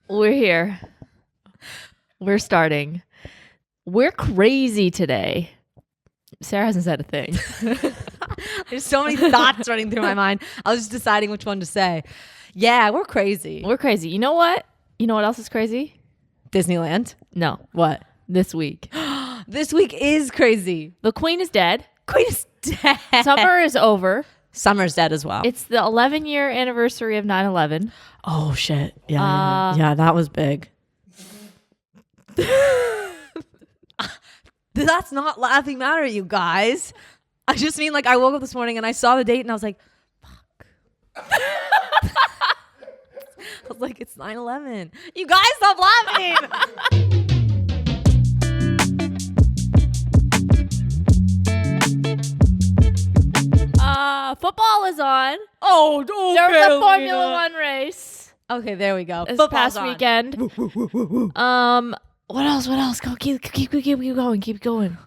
We're here. We're starting. We're crazy today. Sarah hasn't said a thing. There's so many thoughts running through my mind. I was just deciding which one to say. Yeah, we're crazy. We're crazy. You know what? You know what else is crazy? Disneyland. No. What? This week. This week is crazy. The Queen is dead. Queen is dead. Summer is over. Summer's dead as well. It's the 11-year anniversary of 9/11. Oh, shit. Yeah, that was big. That's not laughing matter, you guys. I just mean, like, I woke up this morning and I saw the date and I was like, fuck. I was like, it's 9/11. You guys, stop laughing. Football is on. Oh, okay, There was a Formula One race Okay, there we go. this Football's past on. weekend. What else? Go keep going.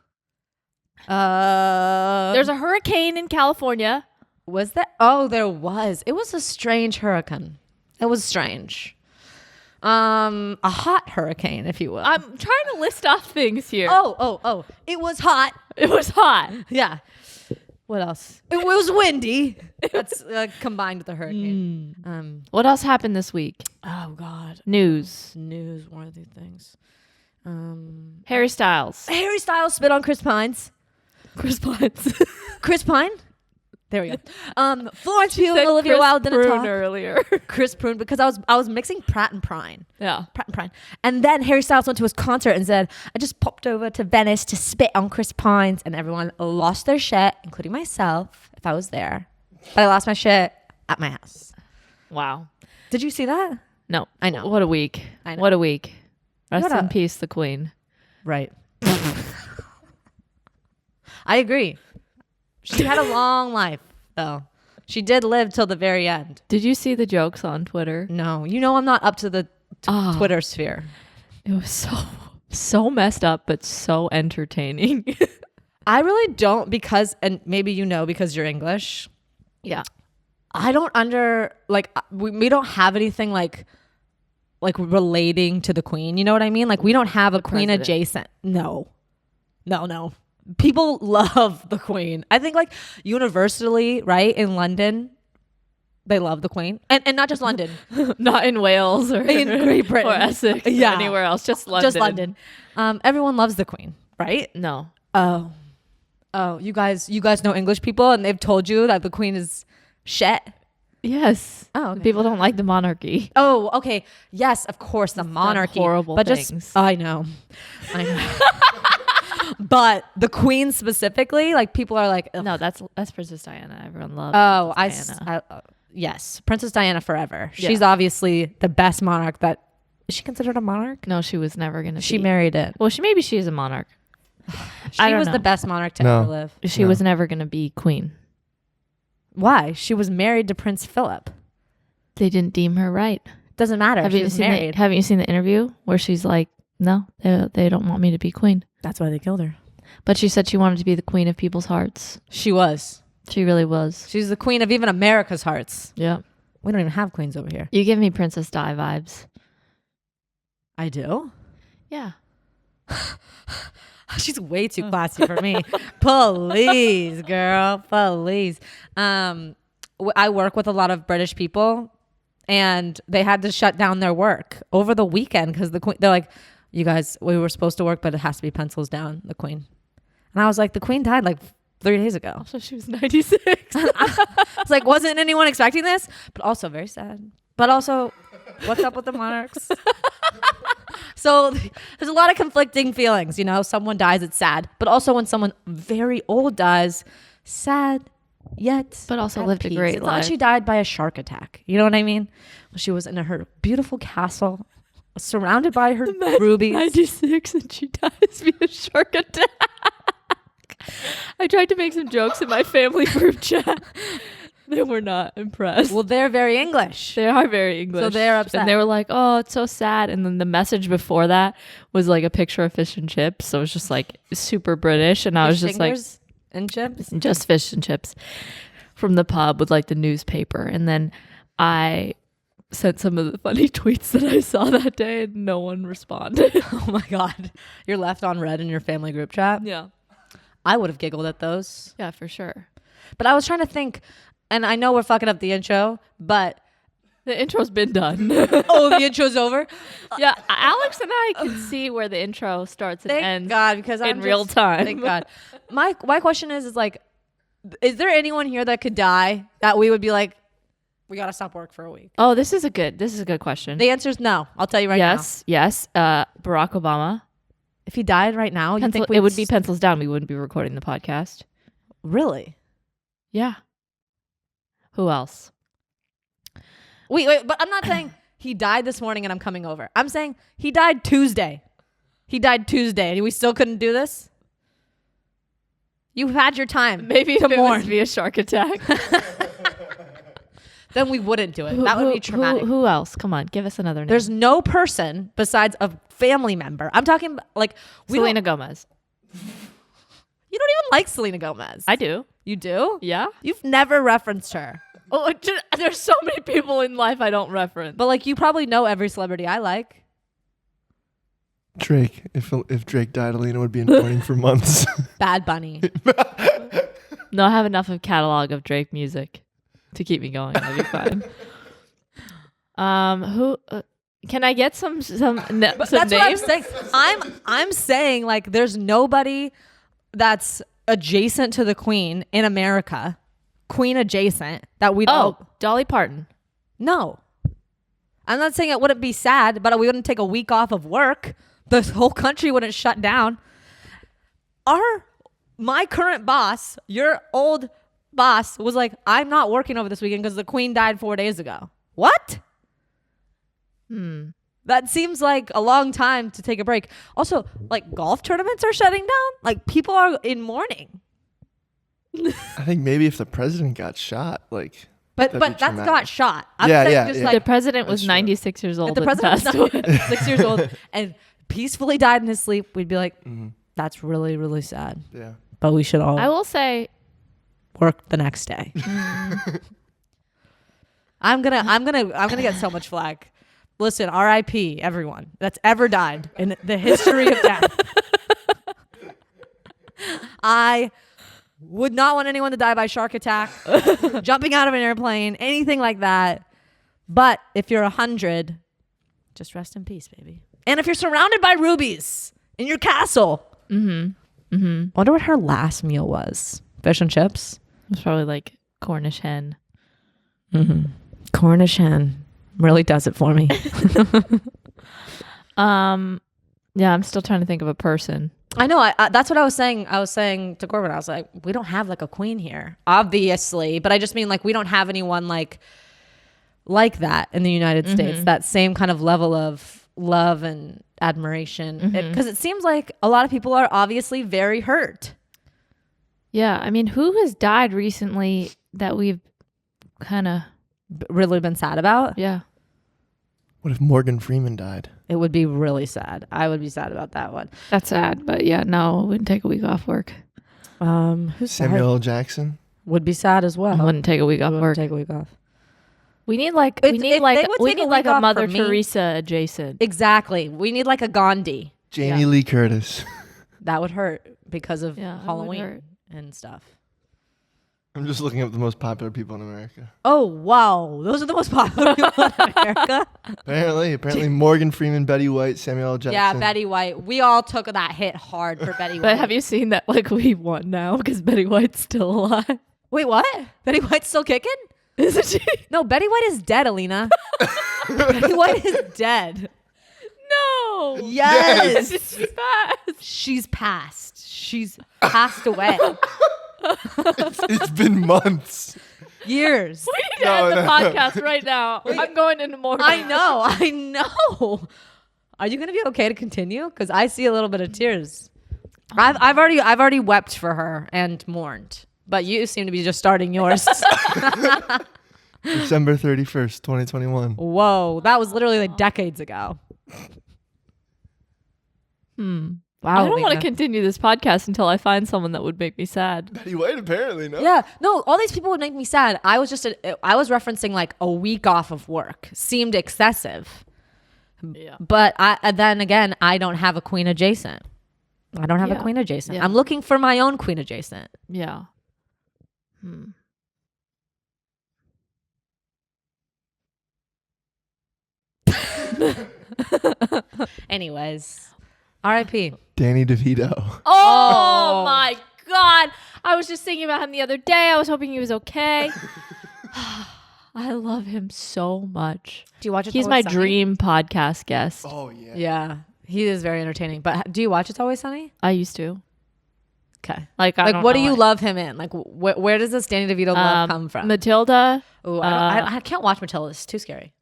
There's a hurricane in California. Was that? Oh, there was. It was a strange hurricane. It was strange. A hot hurricane, if you will. I'm trying to list off things here. Oh. It was hot. It was hot. Yeah. What else? It was windy. That's combined with the hurricane. What else happened this week? Oh, God. Newsworthy things. Harry Styles. Harry Styles spit on Chris Pines. Chris Pines. Chris Pine? There we go. Florence Pugh and Olivia Chris Wilde didn't Prune talk. earlier. Chris Prune, because I was mixing Pratt and Prine. Yeah. Pratt and Prine. And then Harry Styles went to his concert and said, I just popped over to Venice to spit on Chris Pines. And everyone lost their shit, including myself, if I was there. But I lost my shit at my house. Wow. Did you see that? No. I know. What a week. I know. What a week. Rest What a- in peace, the Queen. Right. I agree. She had a long life, though. She did live till the very end. Did you see the jokes on Twitter? No, you know I'm not up to the Twitter sphere. It was so messed up, but so entertaining. I really don't because, and maybe you know because you're English. Yeah. I don't we don't have anything like relating to the Queen. You know what I mean? Like we don't have a Queen president. adjacent. No. People love the Queen. I think like universally, right? In London, they love the Queen. And not just London. Not in Wales or In Great Britain. or Essex or anywhere else. Just London. Just London. Everyone loves the Queen, right? No. Oh, you guys know English people and they've told you that the Queen is shit. Yes. Oh, okay. People don't like the monarchy. Oh, okay. Yes, of course, the monarchy. horrible but things. I know. But the Queen specifically, like people are like, ugh. No, that's Princess Diana. Everyone loves Diana. Yes, Princess Diana forever. Yeah. She's obviously the best monarch that, is she considered a monarch? No, she was never going to be. She married it. Well, maybe she is a monarch. She was the best monarch to ever live. She was never going to be queen. Why? She was married to Prince Philip. They didn't deem her right. Doesn't matter. Haven't you seen the interview where she's like, no, they don't want me to be queen. That's why they killed her. But she said she wanted to be the queen of people's hearts. She was. She really was. She's the queen of even America's hearts. Yeah. We don't even have queens over here. You give me Princess Di vibes. I do? Yeah. She's way too classy for me. Please, girl. Please. I work with a lot of British people and they had to shut down their work over the weekend because they're like, you guys, we were supposed to work, but it has to be pencils down, the Queen. And I was like, the Queen died like 3 days ago. So she was 96. It's like, wasn't anyone expecting this? But also very sad. But also, what's up with the monarchs? So there's a lot of conflicting feelings, you know, someone dies, it's sad. But also when someone very old dies, sad, yet But also at lived a peace. great It's not life. like she died by a shark attack. You know what I mean? She was in her beautiful castle, surrounded by her rubies. 96 and she dies via shark attack. I tried to make some jokes in my family group chat. They were not impressed. Well, they're very English. They are very English. So they're upset. And they were like, oh, it's so sad. And then the message before that was like a picture of fish and chips. So it was just like super British. And I was just like, and chips? just fish and chips from the pub with like the newspaper. And then I sent some of the funny tweets that I saw that day and no one responded. Oh my God. You're left on red in your family group chat. Yeah. I would have giggled at those. Yeah, for sure. But I was trying to think, and I know we're fucking up the intro, but The intro's been done. oh, the intro's over? Yeah, Alex and I can see where the intro starts and Thank ends God, because in real time. Thank God. My question is like, is there anyone here that could die that we would be like, we got to stop work for a week? Oh, this is a good question. The answer is no. I'll tell you right yes. Barack Obama. If he died right now, you think it would be pencils down. We wouldn't be recording the podcast. Really? Yeah. Who else? Wait, but I'm not saying he died this morning and I'm coming over. I'm saying he died Tuesday. And we still couldn't do this? You've had your time. Maybe to if it mourn. was via shark attack. Then we wouldn't do it. That would be traumatic. Who else? Come on, give us another name. There's no person besides a family member. I'm talking like Selena Gomez. You don't even like Selena Gomez. I do. You do? Yeah. You've never referenced her. Oh, there's so many people in life I don't reference. But like you probably know every celebrity I like. Drake. If Drake died, Aleena would be in mourning for months. Bad Bunny. No, I have enough of catalog of Drake music to keep me going. That'd be fine. Who? Can I get some That's names? what I'm saying. I'm saying like there's nobody that's adjacent to the Queen in America, Queen adjacent, that we don't. Oh, Dolly Parton. No. I'm not saying it wouldn't be sad, but we wouldn't take a week off of work. The whole country wouldn't shut down. My current boss, your old boss, was like, I'm not working over this weekend because the Queen died 4 days ago. What? That seems like a long time to take a break. Also, like golf tournaments are shutting down. Like people are in mourning. I think maybe if the president got shot, like. But that'd be that's traumatic. got shot. I'm Yeah, saying yeah, just yeah. like The president was That's true. 96 years old. if the president and was passed away. 6 years old and peacefully died in his sleep, we'd be like, that's really, really sad. Yeah. But we should all I will say, work the next day. I'm gonna get so much flack. Listen, R.I.P. everyone that's ever died in the history of death. I would not want anyone to die by shark attack, jumping out of an airplane, anything like that. But if you're 100, just rest in peace, baby. And if you're surrounded by rubies in your castle, wonder what her last meal was. Fish and chips. it's probably like Cornish hen. Cornish hen really does it for me. Yeah, I'm still trying to think of a person. I know. I that's what I was saying. I was saying to Corbin, I was like, we don't have like a queen here, obviously, but I just mean like we don't have anyone like that in the United States. That same kind of level of love and admiration, because it seems like a lot of people are obviously very hurt. Yeah, I mean, who has died recently that we've kind of Really been sad about. yeah. What if Morgan Freeman died? It would be really sad. I would be sad about that one. That's sad, but yeah, no, I wouldn't take a week off work. Who's Samuel L. Jackson? would be sad as well. I wouldn't take a week off work. Take a week off. We need like If they would take a week a off Mother for me- Teresa adjacent. Exactly. We need like a Gandhi. Jamie Yeah. Lee Curtis. That would hurt because of Yeah, that would Halloween hurt. and stuff. I'm just looking up the most popular people in America. Oh, wow. Those are the most popular people in America. Apparently Morgan Freeman, Betty White, Samuel L. Jackson. Yeah, Betty White. We all took that hit hard for Betty White. But have you seen that like we won now because Betty White's still alive? Wait, what? Betty White's still kicking? Isn't she? No, Betty White is dead, Aleena. Betty White is dead. No. Yes. She's fast. She's passed away. It's been months. Years. We need to end the podcast right now. I'm going into mourning. I know. Are you gonna be okay to continue? Because I see a little bit of tears. I've already wept for her and mourned, but you seem to be just starting yours. December 31st, 2021. Whoa, that was literally like decades ago. Wow. I don't want to Aleena. continue this podcast until I find someone that would make me sad. Betty White, apparently, no? Yeah, no, all these people would make me sad. I was referencing like a week off of work seemed excessive. Yeah. But then again, I don't have a queen adjacent. I don't have a Yeah. queen adjacent. Yeah. I'm looking for my own queen adjacent. Yeah. Anyways, R.I.P. Danny DeVito. Oh my God. I was just thinking about him the other day. I was hoping he was okay. I love him so much. Do you watch it? He's my dream podcast guest. Oh, yeah. Yeah, he is very entertaining. But do you watch It's Always Sunny? I used to. Okay. Like What do you love him in? Like, where does this Danny DeVito love come from? Matilda. Ooh, I can't watch Matilda. It's too scary.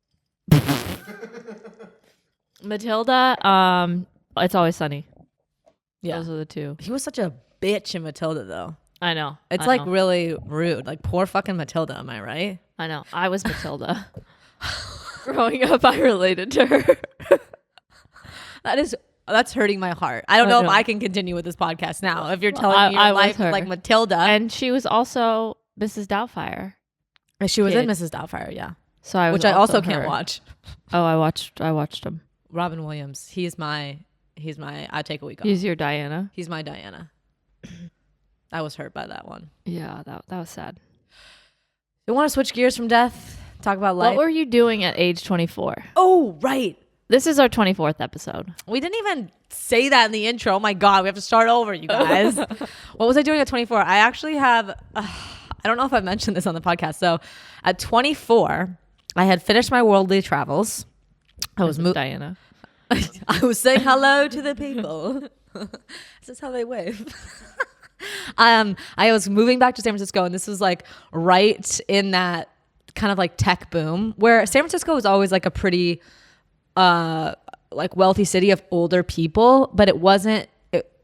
Matilda. It's Always Sunny. Yeah. Those are the two. He was such a bitch in Matilda, though. I know. It's I like know. really rude. Like, poor fucking Matilda, am I right? I know. I was Matilda. Growing up, I related to her. That's hurting my heart. I don't know if know. I can continue with this podcast now. If you're telling me your I was life her. like Matilda. And she was also Mrs. Doubtfire. She was in kid. Mrs. Doubtfire, yeah. So I was Which I also can't her. watch. Oh, I watched him. Robin Williams. He's my I take a week off. He's your Diana. He's my Diana. I was hurt by that one. Yeah, that was sad. You want to switch gears from death? Talk about life. What were you doing at age 24? Oh, right. This is our 24th episode. We didn't even say that in the intro. Oh my God, we have to start over, you guys. What was I doing at 24? I actually have, I don't know if I've mentioned this on the podcast. So at 24, I had finished my worldly travels. I was Diana. I was saying hello to the people. This is how they wave. I was moving back to San Francisco, and this was like right in that kind of like tech boom where San Francisco was always like a pretty like wealthy city of older people, but it wasn't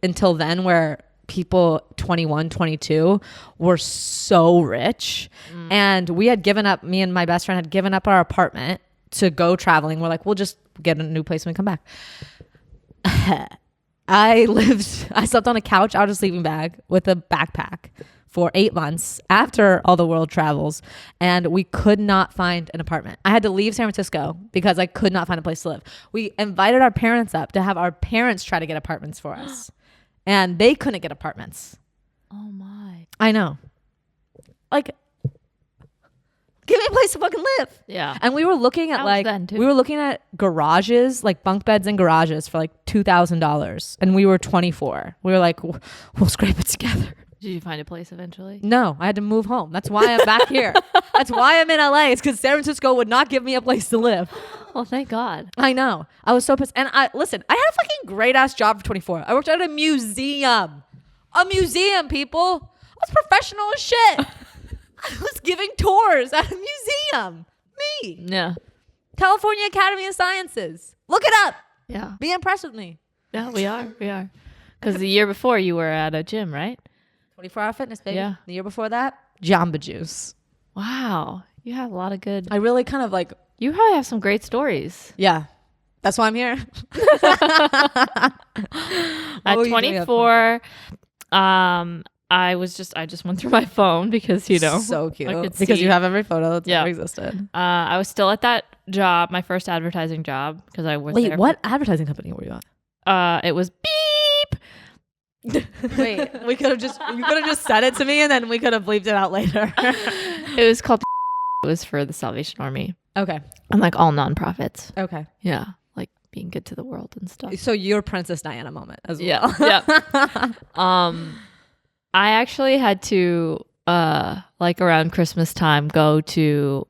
until then where people 21, 22 were so rich. And we had given up, me and my best friend had given up our apartment to go traveling. We're like, we'll just get a new place when we come back. I slept on a couch out of a sleeping bag with a backpack for 8 months after all the world travels, and we could not find an apartment. I had to leave San Francisco because I could not find a place to live. We invited our parents up to have our parents try to get apartments for us, and they couldn't get apartments. Oh my. I know. Like, give me a place to fucking live. Yeah. And we were looking at That was then, too. we were looking at garages, like bunk beds in garages for like $2,000, and we were 24. We were like, we'll scrape it together. Did you find a place eventually? No, I had to move home. That's why I'm back here. That's why I'm in LA. It's because San Francisco would not give me a place to live. Well, thank God. I know. I was so pissed. And I had a fucking great ass job for 24. I worked at a museum. A museum, people. I was professional as shit. I was giving tours at a museum. Me. Yeah. California Academy of Sciences. Look it up. Yeah. Be impressed with me. Yeah, we are. We are. Because the year before you were at a gym, right? 24-hour fitness, baby. Yeah. The year before that, Jamba Juice. Wow. You have a lot of good. I really kind of like, You probably have some great stories. yeah. That's why I'm here. At What were you doing at 24, I just went through my phone because, you know. So I cute. could Because see. you have every photo that's Yeah. ever existed. I was still at that job, my first advertising job, because I worked Wait, there. what advertising company were you at? It was beep. Wait, you could have just said it to me and then we could have bleeped it out later. It was called. It was for the Salvation Army Okay. and like all nonprofits. Okay. Yeah, like being good to the world and stuff. So your Princess Diana moment as well. Yeah, yeah. I actually had to like around Christmas time go to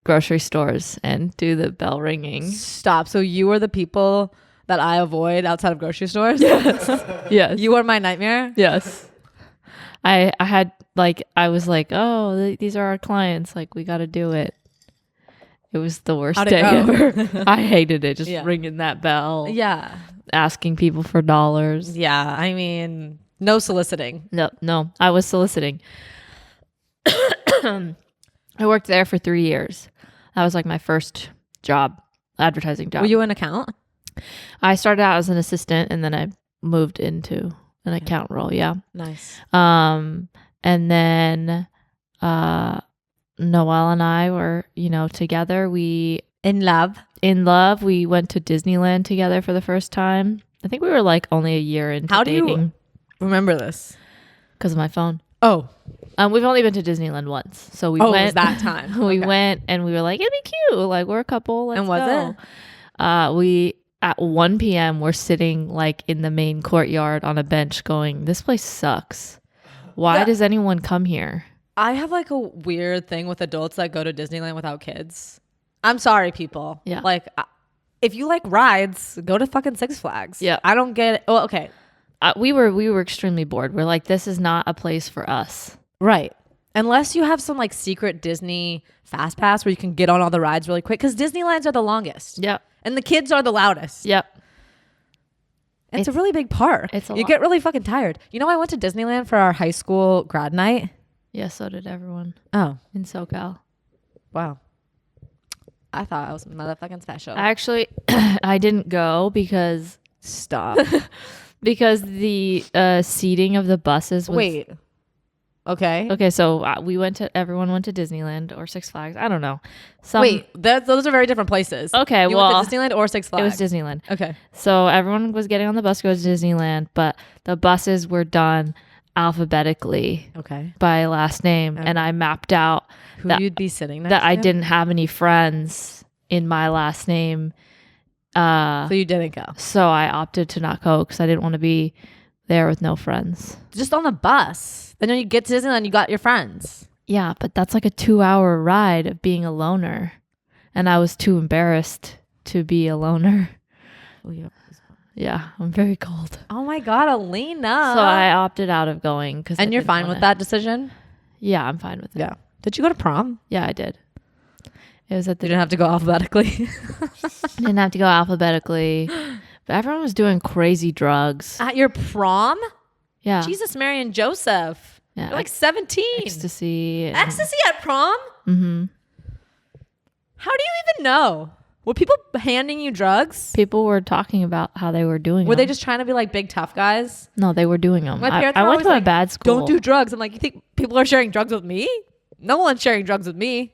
grocery stores and do the bell ringing. Stop. So you are the people that I avoid outside of grocery stores? Yes. You are my nightmare? Yes. I had like I was like, oh, these are our clients. Like we got to do it. It was the worst How'd it day go? ever. I hated it. Just Yeah. ringing that bell. Yeah. Asking people for dollars. Yeah. I mean, no soliciting. No, I was soliciting. I worked there for 3 years. That was like my first job, advertising job. Were you an account? I started out as an assistant and then I moved into an account role. Yeah. Nice. And then Noelle and I were, together. We In love. We went to Disneyland together for the first time. I think we were like only a year into How do dating. you remember this? Because of my phone. Oh. We've only been to Disneyland once. So we It went was that time. we Okay. went and we were like, it'd be cute. Like, we're a couple. Let's And was go. We at 1 p.m. we're sitting like in the main courtyard on a bench going, this place sucks. Why Yeah. does anyone come here? I have like a weird thing with adults that go to Disneyland without kids. I'm sorry, people. Yeah. Like, if you like rides, go to fucking Six Flags. Yeah. I don't get it. Well, okay. We were extremely bored. We're like, this is not a place for us. Right. Unless you have some like secret Disney fast pass where you can get on all the rides really quick, because Disneylands are the longest. Yep. And the kids are the loudest. Yep. It's a really big park. It's a you lot. get really fucking tired. You know, I went to Disneyland for our high school grad night. Yeah, so did everyone Oh, in SoCal. wow. I thought I was motherfucking special. Actually, I didn't go because Stop. the seating of the buses was... Wait. Okay. Okay, so everyone went to Disneyland or Six Flags. I don't know. Wait, those are very different places. Okay, you well, went to Disneyland or Six it Flags? was Disneyland. Okay. So everyone was getting on the bus to go to Disneyland, but the buses were done alphabetically Okay. by last name, and I mapped out Who that, you'd be sitting next that I to? didn't have any friends in my last name. So you didn't go. So I opted to not go because I didn't want to be there with no friends. Just on the bus. Then when you get to Disneyland, you got your friends. Yeah, but that's like a 2-hour ride of being a loner. And I was too embarrassed to be a loner. Oh, yeah. Yeah, I'm very cold. Oh my God, Aleena. So I opted out of going. And you're fine with that decision? Yeah, I'm fine with it. Yeah. Did you go to prom? Yeah, I did. It was at You the... didn't have to go alphabetically. Didn't have to go alphabetically. But everyone was doing crazy drugs. At your prom? Yeah. Jesus, Mary, and Joseph. Yeah. You're like 17. Ecstasy. Ecstasy at prom? Mm-hmm. How do you even know? Were people handing you drugs? People were talking about how they were doing Were they them. just trying to be like big tough guys? No, they were doing them. My parents I were went always to a like, bad school. Don't do drugs. I'm like, you think people are sharing drugs with me? No one's sharing drugs with me.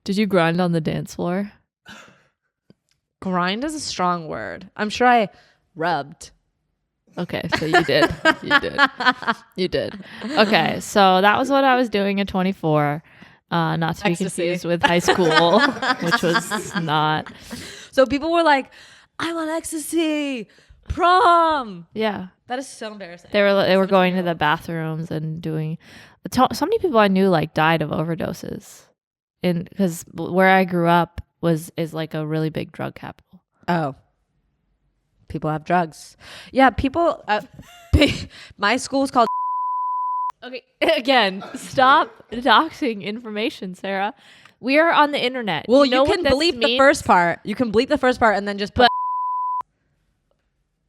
Did you grind on the dance floor? Grind is a strong word. I'm sure I rubbed. Okay, so you did. You did. You did. Okay, so that was what I was doing at 24. Not to be Ecstasy. confused with high school, which was not. So people were like, I'm on ecstasy. Prom. Yeah, That is so embarrassing. they were going to the bathrooms and doing. So many people I knew like died of overdoses, because where I grew up is like a really big drug capital. Oh. People have drugs. Yeah, people. My school is called. Okay, again, stop doxing information, Sarah. We are on the internet. Well, know you can what this bleep the means? first part. You can bleep the first part and then just put.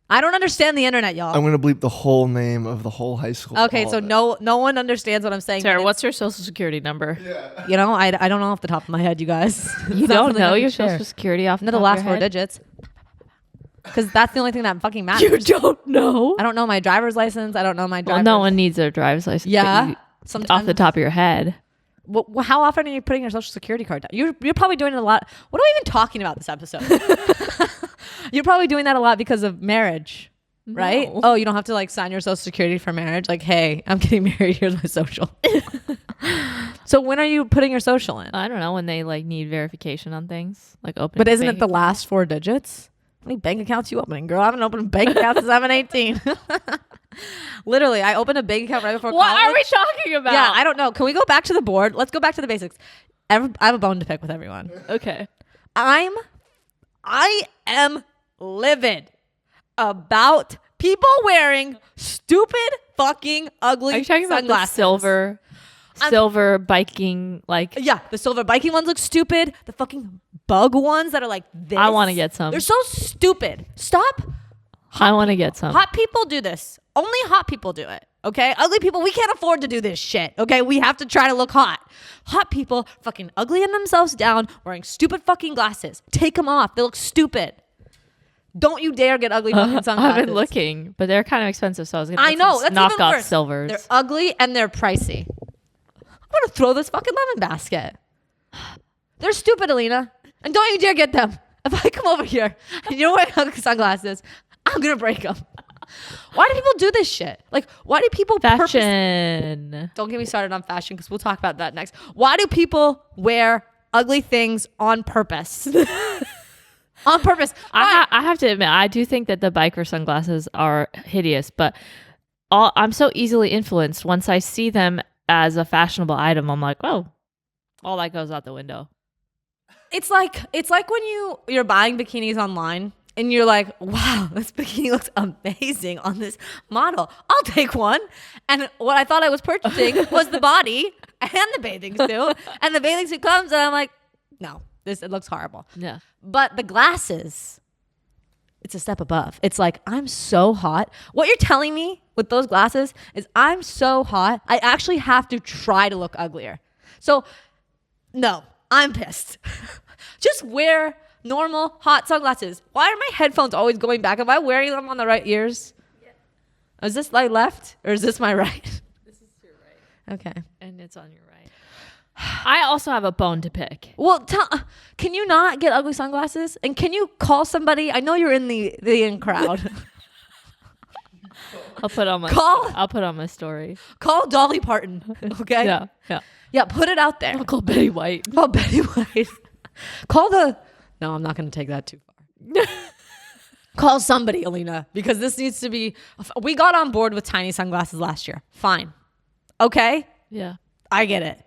I don't understand the internet, y'all. I'm gonna bleep the whole name of the whole high school. Okay, all so of it. no one understands what I'm saying. Sarah, but what's your social security number? you know, I don't know off the top of my head, you guys. You don't know your social security off No, the the top last of four your head? digits. Because that's the only thing that fucking matters. You don't know? I don't know my driver's license. I don't know my Well, driver's. no one needs their driver's license. but Yeah. you- Sometimes. off the top of your head. How often are you putting your social security card down? You're probably doing it a lot. What are we even talking about this episode? You're probably doing that a lot because of marriage, right? No. Oh, you don't have to like sign your social security for marriage. Like, hey, I'm getting married. Here's my social. So when are you putting your social in? I don't know when they like need verification on things, like open. But isn't it the last four digits? How many bank accounts you opening, girl? I haven't opened a bank account since I'm 18. Literally, I opened a bank account right before What college. are we talking about? Yeah, I don't know. Can we go back to the board? Let's go back to the basics. I have a bone to pick with everyone. Okay. I am livid about people wearing stupid fucking ugly Are you talking about the sunglasses. silver biking like? Yeah, the silver biking ones look stupid. The fucking bug ones that are like this. I want to get some. They're so stupid. Stop. I want to get some. Hot people do this. Only hot people do it. Okay? Ugly people, we can't afford to do this shit. Okay? We have to try to look hot. Hot people fucking uglying themselves down, wearing stupid fucking glasses. Take them off. They look stupid. Don't you dare get ugly fucking sunglasses. I've been looking, but they're kind of expensive, so I was gonna. I know, some that's even knockoff worse. silvers. They're ugly and they're pricey. I'm gonna throw this fucking lemon basket. They're stupid, Aleena. And don't you dare get them. If I come over here and you're wearing ugly sunglasses, I'm gonna break them. Why do people do this shit? Like, why do people Fashion. Don't get me started on fashion because we'll talk about that next. Why do people wear ugly things on purpose? On purpose. I have to admit, I do think that the biker sunglasses are hideous, but I'm so easily influenced. Once I see them as a fashionable item, I'm like, oh, all that goes out the window. It's like when you're buying bikinis online and you're like, wow, this bikini looks amazing on this model. I'll take one. And what I thought I was purchasing was the body and the bathing suit. And the bathing suit comes and I'm like, no, it looks horrible. Yeah. But the glasses, it's a step above. It's like, I'm so hot. What you're telling me with those glasses is I'm so hot, I actually have to try to look uglier. So, no, I'm pissed. Just wear normal hot sunglasses. Why are my headphones always going back? Am I wearing them on the right ears? Yeah. Is this my left or is this my right? This is your right. Okay. And it's on your right. I also have a bone to pick. Well, can you not get ugly sunglasses? And can you call somebody? I know you're in the in crowd. I'll put on my story. Call Dolly Parton. Okay. Yeah. Yeah. Put it out there. I'll call Betty White. Call Betty White. No, I'm not going to take that too far. Call somebody, Aleena, because this needs to be. We got on board with tiny sunglasses last year. Fine. Okay. Yeah. I get it.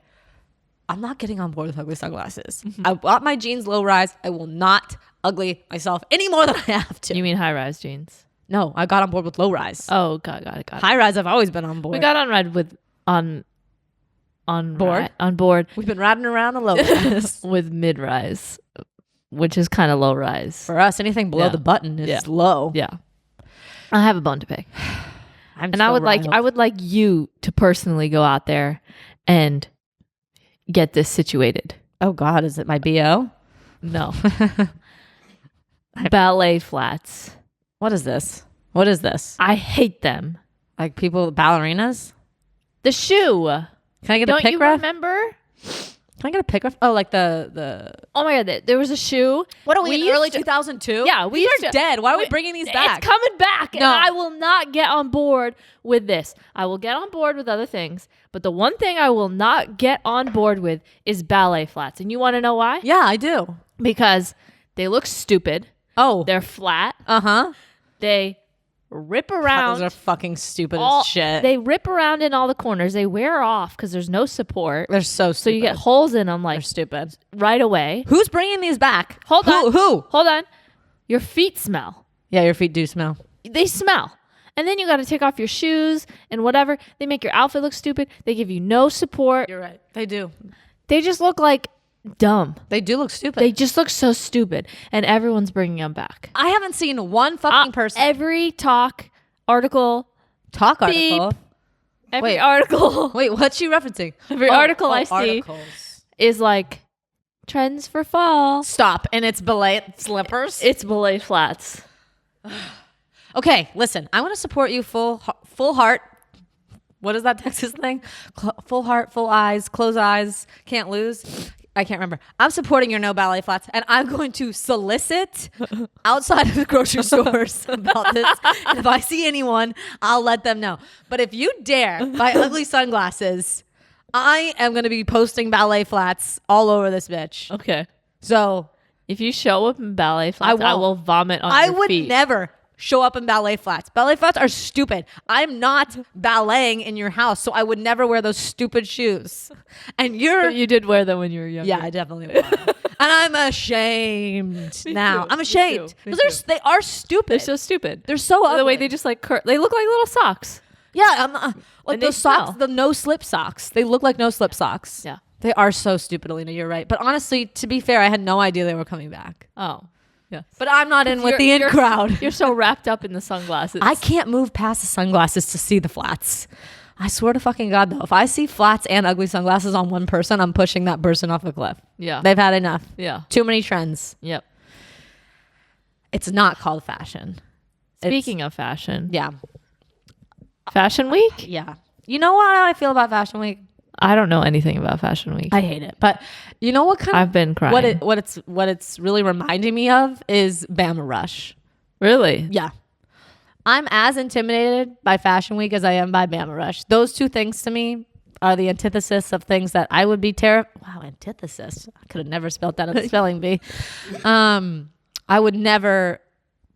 I'm not getting on board with ugly sunglasses. I bought my jeans low rise. I will not ugly myself any more than I have to. You mean high rise jeans? No, I got on board with low rise. Oh, got it. High rise, I've always been on board. We got on board. We've been riding around the low rise. With mid rise, which is kind of low rise. For us, anything below the button is low. Yeah. I have a bone to pick. I would like you to personally go out there and get this situated. Oh God, is it my BO? No. Ballet flats. What is this? What is this? I hate them. Like ballerinas? The shoe. Can I get Don't a pic you ref? remember? Can I get a pic ref? Oh, like the. Oh my God, there was a shoe. What are we in early used to- 2002? Yeah, we These used are to- dead. Why are we bringing these back? It's coming back, and No. I will not get on board with this. I will get on board with other things, but the one thing I will not get on board with is ballet flats. And you want to know why? Yeah, I do. Because they look stupid. Oh, They're flat. uh-huh. They rip around. Those are fucking stupid as shit. They rip around in all the corners. They wear off because there's no support. They're so stupid. So you get holes in them They're like stupid. right away. Who's bringing these back? Hold on. Who? Hold on. Your feet smell. Yeah, your feet do smell. They smell. And then you got to take off your shoes and whatever. They make your outfit look stupid. They give you no support. You're right. They do. They just look like dumb. They do look stupid. They just look so stupid. And everyone's bringing them back. I haven't seen one fucking person. Every article. Beep. Every Wait. article. Wait, what's she referencing? Every article I see articles. is like trends for fall. Stop. And it's ballet slippers. It's ballet flats. Okay, listen. I want to support you full heart. What is that Texas thing? Full heart, full eyes, close eyes, can't lose. I can't remember. I'm supporting your no ballet flats, and I'm going to solicit outside of the grocery stores about this. And if I see anyone, I'll let them know. But if you dare buy ugly sunglasses, I am going to be posting ballet flats all over this bitch. Okay. So if you show up in ballet flats, I will vomit on your feet. I would never show up in ballet flats. Ballet flats are stupid. I'm not balleting in your house, so I would never wear those stupid shoes. And you did wear them when you were younger. Yeah, I definitely would. And I'm ashamed now. too. I'm ashamed. Me Because they are stupid. They're so stupid. They're so ugly. The way they just like they look like little socks. Yeah, I'm like And they those socks, smell. the no slip socks. They look like no slip socks. Yeah. They are so stupid, Aleena. You're right. But honestly, to be fair, I had no idea they were coming back. Oh. Yeah. But I'm not in with the in crowd. You're so wrapped up in the sunglasses. I can't move past the sunglasses to see the flats. I swear to fucking God, though, if I see flats and ugly sunglasses on one person, I'm pushing that person off the cliff. Yeah. They've had enough. Yeah. Too many trends. Yep. It's not called fashion. Speaking of fashion, Yeah. Fashion Week? Yeah. You know what I feel about Fashion Week? I don't know anything about Fashion Week. I hate it. But you know what kind I've been crying. what it's really reminding me of is Bama Rush. Really? Yeah. I'm as intimidated by Fashion Week as I am by Bama Rush. Those two things to me are the antithesis of things that I would be terrified. Wow, antithesis. I could have never spelled that in the spelling bee. I would never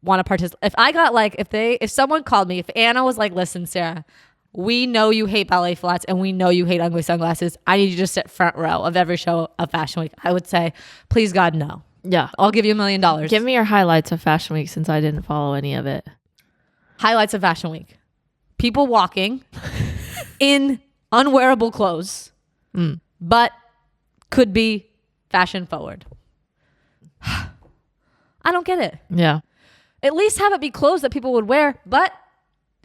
want to participate. If I got like, if someone called me, if Anna was like, listen, Sarah, we know you hate ballet flats and we know you hate ugly sunglasses. I need you to sit front row of every show of Fashion Week. I would say, please God, no. Yeah. I'll give you $1 million. Give me your highlights of Fashion Week since I didn't follow any of it. Highlights of Fashion Week. People walking in unwearable clothes, but could be fashion forward. I don't get it. Yeah. At least have it be clothes that people would wear, but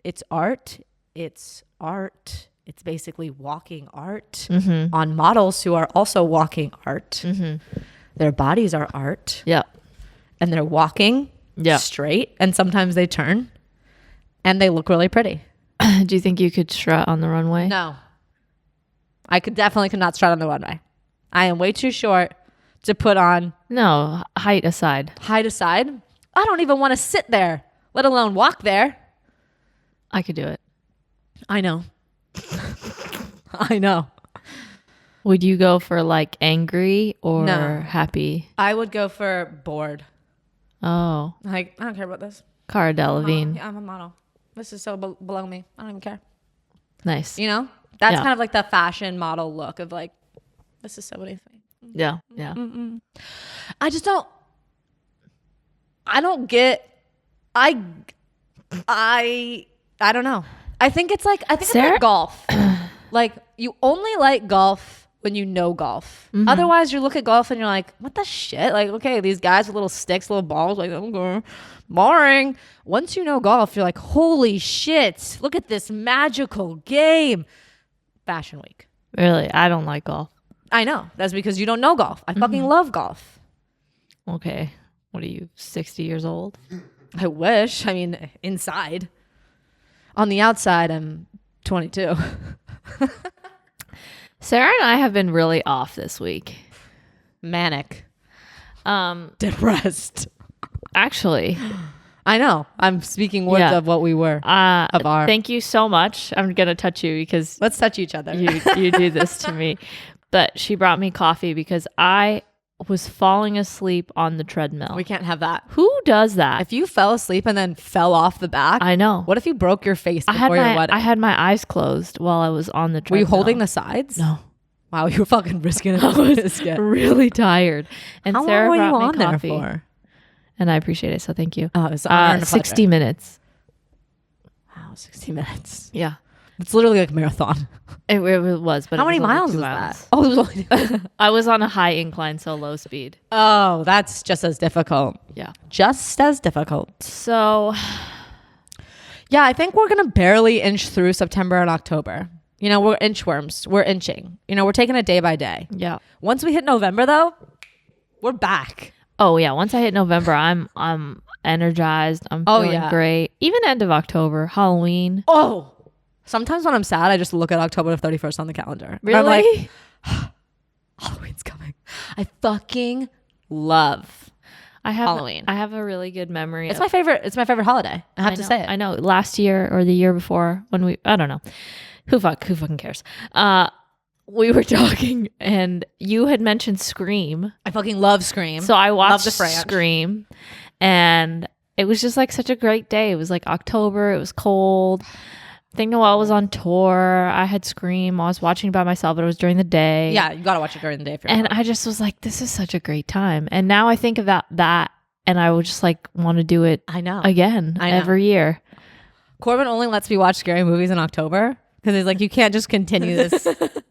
it's art. It's art. It's basically walking art on models who are also walking art. Their bodies are art. Yeah. And they're walking straight, and sometimes they turn, and they look really pretty. Do you think you could strut on the runway? No. I could not strut on the runway. I am way too short to put on. No, height aside. Height aside. I don't even want to sit there, let alone walk there. I could do it. I know. I know. Would you go for like angry or No. happy? I would go for bored. Oh, Like, I don't care about this. Cara Delevingne. Yeah, I'm a model. This is so below me. I don't even care. Nice. You know? That's Yeah. kind of like the fashion model look of like, this is so beneath me. Yeah. Yeah. I just don't. I don't get. I don't know. I think it's like it's Sarah? like golf. Like you only like golf when you know golf. Otherwise, you look at golf and you're like, what the shit? Like, okay, these guys with little sticks, little balls, like, okay, boring. Once you know golf, you're like, holy shit! Look at this magical game. Fashion Week. Really? I don't like golf. I know. That's because you don't know golf. I fucking love golf. Okay. What are you, 60 years old? I wish. I mean, inside. On the outside, I'm 22. Sarah and I have been really off this week. Manic. Um, Depressed. actually, I know. I'm speaking words Yeah. of what we were. Of our. thank you so much. I'm going to touch you because Let's touch each other. you do this to me. But she brought me coffee because I was falling asleep on the treadmill. We can't have that. Who does that? If you fell asleep and then fell off the back, I know. What if you broke your face before your wedding? I had my eyes closed while I was on the Were treadmill. you holding the sides? No. Wow, you were fucking risking it. I was biscuit. really tired. And How Sarah long were you brought me on there coffee. for? And I appreciate it. So thank you. Oh, it's an honor and a 60 pleasure. minutes. Wow, 60 minutes. Yeah. It's literally like a marathon. It was. But How it many was only miles 2 was miles. that? Oh, it was only. I was on a high incline, so low speed. Oh, that's just as difficult. Yeah. Just as difficult. So Yeah, I think we're going to barely inch through September and October. You know, we're inchworms. We're inching. You know, we're taking it day by day. yeah. Once we hit November, though, we're back. Oh yeah. Once I hit November, I'm energized. I'm Oh, feeling yeah. great. Even end of October, Halloween. Oh, sometimes when I'm sad, I just look at October 31st on the calendar. And Really? I'm like, Halloween's coming. I fucking love Halloween. I have a really good memory. It's my favorite. It's my favorite holiday. I have to say it. I know. Last year or the year before, when I don't know, who fucking cares? We were talking, and you had mentioned Scream, I fucking love Scream. so I watched the franchise. Scream, and it was just like such a great day. It was like October. It was cold. I think Noelle was on tour. I had Scream. I was watching by myself, but it was during the day. Yeah, you gotta watch it during the day if you're And alone. I just was like, this is such a great time. And now I think about that, and I would just like want to do it I know. again I know. every year. Corbin only lets me watch scary movies in October because he's like, you can't just continue this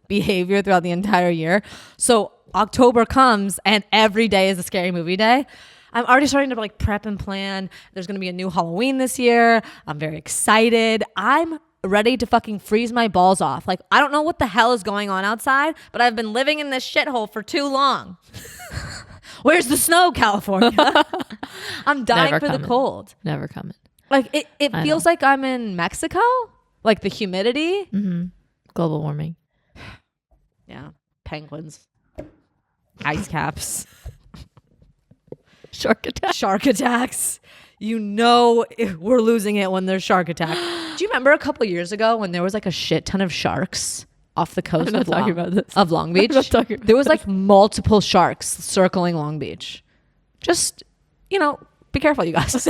behavior throughout the entire year. So October comes and every day is a scary movie day. I'm already starting to like prep and plan. There's going to be a new Halloween this year. I'm very excited. I'm ready to fucking freeze my balls off. Like, I don't know what the hell is going on outside, but I've been living in this shithole for too long. Where's the snow, California? I'm dying Never for coming. the cold. Never coming. Like, it feels like I'm in Mexico. Like, the humidity. Mm-hmm. Global warming. Yeah. Penguins. Ice caps. Shark attack. Shark attacks. You know we're losing it when there's shark attack. Do you remember a couple years ago when there was like a shit ton of sharks off the coast I'm not talking about this. of Long Beach? I'm not talking about There was like multiple sharks circling Long Beach. Just, be careful, you guys.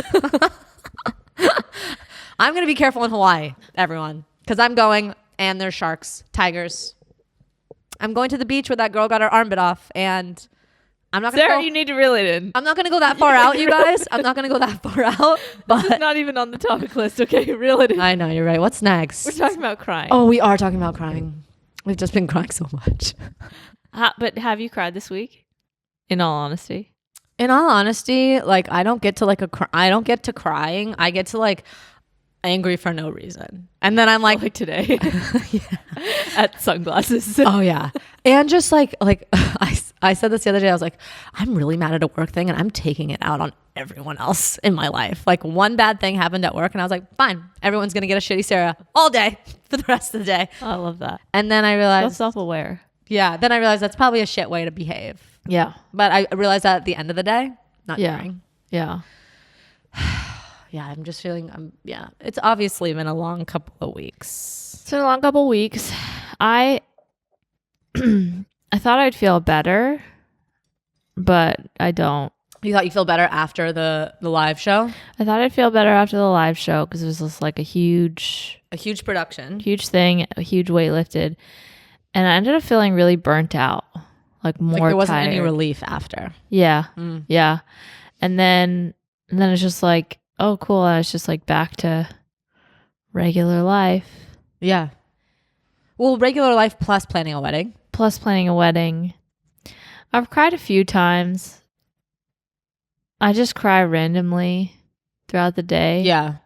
I'm going to be careful in Hawaii, everyone, because I'm going and there's sharks, tigers. I'm going to the beach where that girl got her arm bit off, and I'm not going to Sarah, go. you need to reel it in. I'm not going to go that far out, you guys. I'm not going to go that far out. This is But not even on the topic list. Okay, reel it in. I know, you're right. What's next? We're talking about crying. Oh, we are talking about crying. We've just been crying so much. But have you cried this week? In all honesty. In all honesty, like I don't get to I don't get to crying. I get to like angry for no reason. And then I'm like today at sunglasses. oh yeah. And just like I said this the other day, I was like, I'm really mad at a work thing and I'm taking it out on everyone else in my life. Like one bad thing happened at work and I was like, fine, everyone's gonna get a shitty Sarah all day for the rest of the day. I love that. And then I So realized self-aware. then I realized that's probably a shit way to behave. Yeah. But I realized that at the end of the day, not Yeah. during. Yeah. Yeah, I'm just feeling it's obviously been a long couple of weeks. It's been a long couple weeks. I thought I'd feel better, but I don't. You thought you feel better after the live show? I thought I'd feel better after the live show because it was just like a huge production. huge thing, a huge weight lifted. And I ended up feeling really burnt out, like more Like there wasn't tired. any relief after. Yeah. Mm. Yeah. And then it's just like, oh, cool. I was just like back to regular life. Yeah. Well, regular life plus planning a wedding. Plus planning a wedding. I've cried a few times. I just cry randomly throughout the day. Yeah.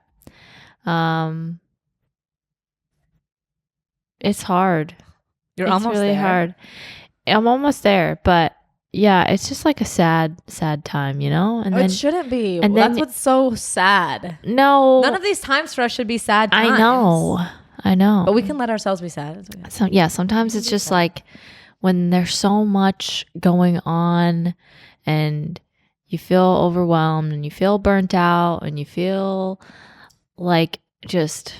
It's hard. You're It's almost really there. hard. I'm almost there, but yeah, it's just like a sad time, And It shouldn't be. and That's then- what's so sad. no, None of these times for us should be sad times. I know. But we can let ourselves be sad. It's okay. Sometimes it's just like when there's so much going on and you feel overwhelmed and you feel burnt out and you feel like just,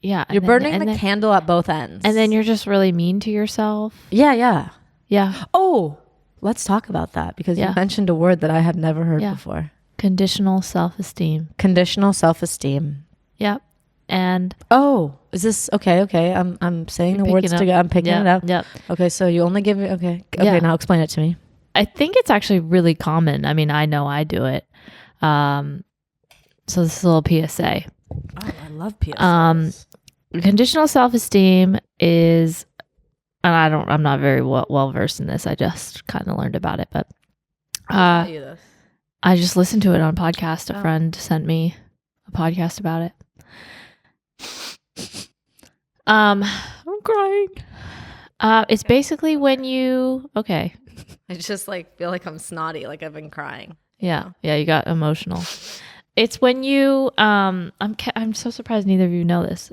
yeah. You're and burning the then, candle at both ends. and then you're just really mean to yourself. Yeah. Yeah. Oh, let's talk about that because you Yeah. mentioned a word that I had never heard Yeah. before. Conditional self-esteem. Conditional self-esteem. Yep. And Oh, is this okay? I'm saying You're the words picking up. together. I'm picking it up. Yep. Okay, so you only give it. Okay. Yeah. Now explain it to me. I think it's actually really common. I mean, I know I do it. So this is a little PSA. Oh, I love PSAs. Conditional self-esteem is, and I'm not very well versed in this. I just kind of learned about it, but I just listened to it on podcast. A friend sent me a podcast about it. I'm crying. It's basically when you I just like feel like I'm snotty, like I've been crying. yeah, you got emotional. It's when you I'm so surprised neither of you know this.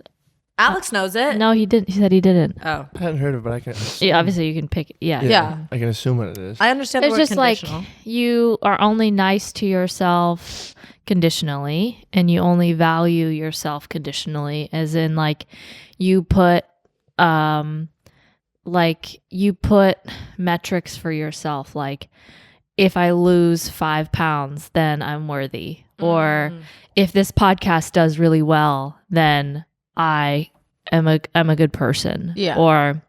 Alex knows it. No, he didn't. He said he didn't. Oh, I hadn't heard of it, but I can. Assume. Yeah, obviously you can pick. Yeah. Yeah. I can assume what it is. I understand. It's the word just like conditional. you are only nice to yourself conditionally, and you only value yourself conditionally, as in like you put metrics for yourself, like if I lose 5 pounds, then I'm worthy, or if this podcast does really well, then I'm a good person. Yeah. Or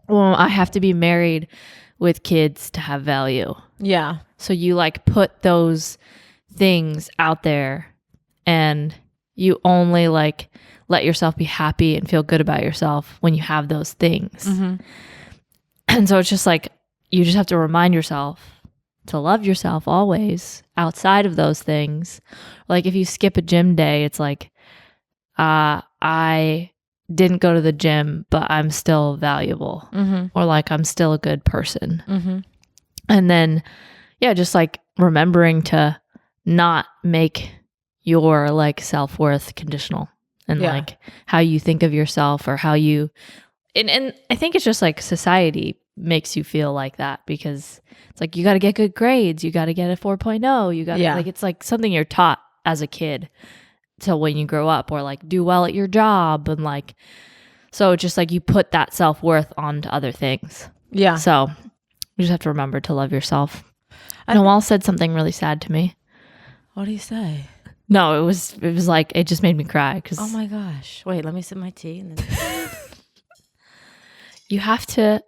well, I have to be married with kids to have value. Yeah. So you like put those things out there and you only like let yourself be happy and feel good about yourself when you have those things. Mm-hmm. And so it's just like you just have to remind yourself to love yourself always outside of those things. Like if you skip a gym day, it's like I didn't go to the gym, but I'm still valuable, or like I'm still a good person. And then, yeah, just like remembering to not make your like self-worth conditional, and like how you think of yourself, or how you, and I think it's just like society makes you feel like that, because it's like you got to get good grades, you got to get a 4.0, you got to like, it's like something you're taught as a kid till when you grow up, or like do well at your job, and like, so just like you put that self-worth onto other things. So you just have to remember to love yourself. Noelle said something really sad to me. What do you say? No, it was like, it just made me cry, because Oh my gosh. Wait, let me sip my tea and then you have to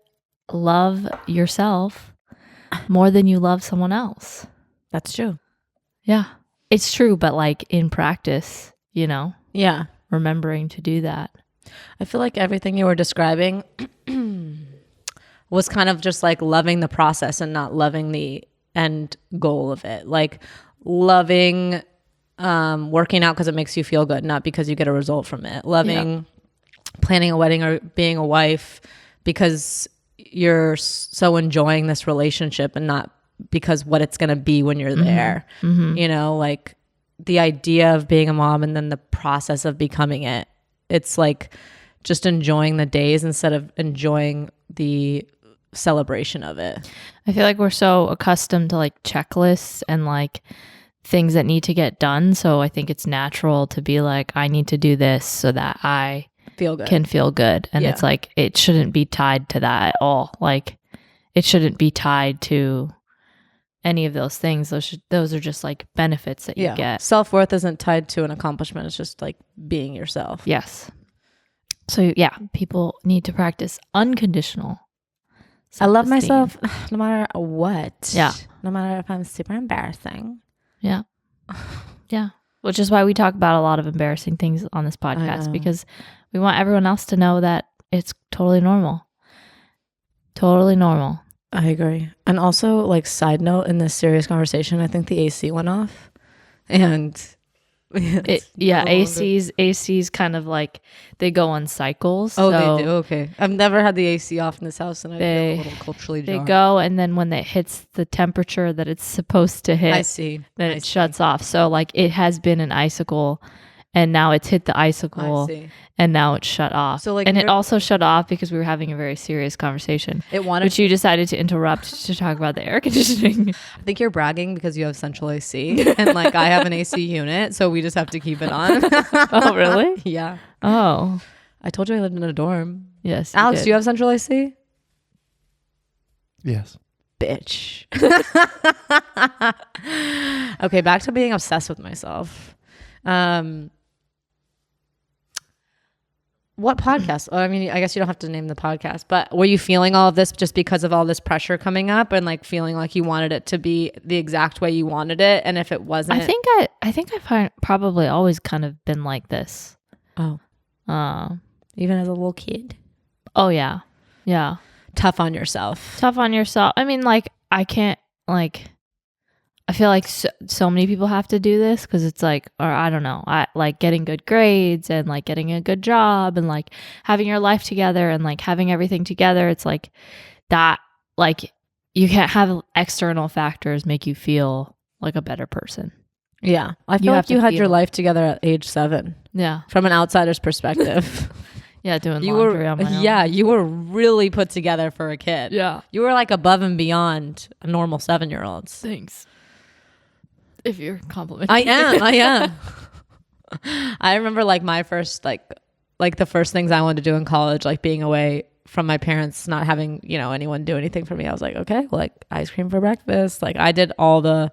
love yourself more than you love someone else. That's true. Yeah, it's true, but like in practice, you know, Yeah. remembering to do that. I feel like everything you were describing was kind of just like loving the process and not loving the end goal of it. Like loving working out because it makes you feel good, not because you get a result from it. Loving planning a wedding or being a wife because you're so enjoying this relationship, and not because what it's going to be when you're there. You know, like the idea of being a mom and then the process of becoming it. It's like just enjoying the days instead of enjoying the celebration of it. I feel like we're so accustomed to like checklists and like things that need to get done. So I think it's natural to be like, I need to do this so that I Feel good. can feel good. And it's like, it shouldn't be tied to that at all. Like it shouldn't be tied to any of those things. Those are just like benefits that you get. Self-worth isn't tied to an accomplishment. It's just like being yourself. Yes. So yeah, people need to practice unconditional I love self-esteem. myself no matter what. Yeah. No matter if I'm super embarrassing. Yeah. Yeah. Which is why we talk about a lot of embarrassing things on this podcast, because we want everyone else to know that it's totally normal. Totally normal. I agree. And also, like, side note, in this serious conversation, I think the AC went off. And ACs kind of like, they go on cycles. Oh, so they do? Okay. I've never had the AC off in this house, and I feel a little culturally they jarred. go, and then when it hits the temperature that it's supposed to hit, I see. then it shuts off. So like it has been an icicle, and now it's hit the icicle, I see. and now it's shut off. So, like, and it also shut off because we were having a very serious conversation, which you decided to interrupt to talk about the air conditioning. I think you're bragging because you have central AC, and like I have an AC unit, so we just have to keep it on. Oh, really? Yeah. Oh, I told you I lived in a dorm. yes. Alex, do you have central AC? Yes. Bitch. Okay, back to being obsessed with myself. What podcast? I mean, I guess you don't have to name the podcast, but were you feeling all of this just because of all this pressure coming up, and like feeling like you wanted it to be the exact way you wanted it, and if it wasn't? I think I've probably always kind of been like this. Oh. Even as a little kid. Oh yeah. Yeah. Tough on yourself. Tough on yourself. I mean, like, I can't, like, I feel like so many people have to do this, because it's like, or I don't know, I like getting good grades and like getting a good job and like having your life together and like having everything together. It's like that, like you can't have external factors make you feel like a better person. Yeah. I feel like you had your life together at age 7. Yeah. From an outsider's perspective. Yeah, doing laundry on my own. Yeah, you were really put together for a kid. Yeah. You were like above and beyond a normal 7-year-olds. Thanks. If you're complimenting. I am. I remember like my first, like the first things I wanted to do in college, like being away from my parents, not having, anyone do anything for me. I was like, okay, like ice cream for breakfast. Like I did all the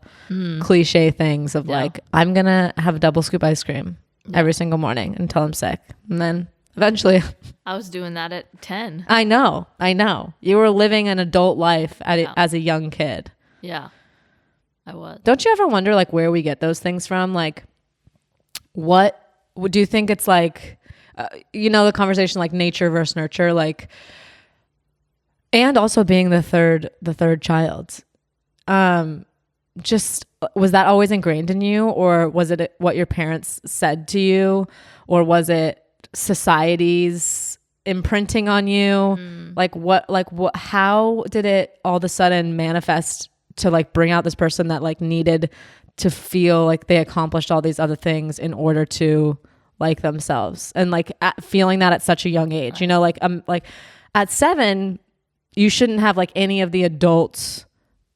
cliche things of like, I'm going to have a double scoop ice cream every single morning until I'm sick. And then eventually I was doing that at 10. I know. You were living an adult life as a young kid. Yeah, I was. Don't you ever wonder like where we get those things from? Like what do you think it's like, the conversation like nature versus nurture, like, and also being the third child. just, was that always ingrained in you, or was it what your parents said to you, or was it society's imprinting on you? How did it all of a sudden manifest to like bring out this person that like needed to feel like they accomplished all these other things in order to like themselves, and like feeling that at such a young age, you know, like at 7, you shouldn't have like any of the adults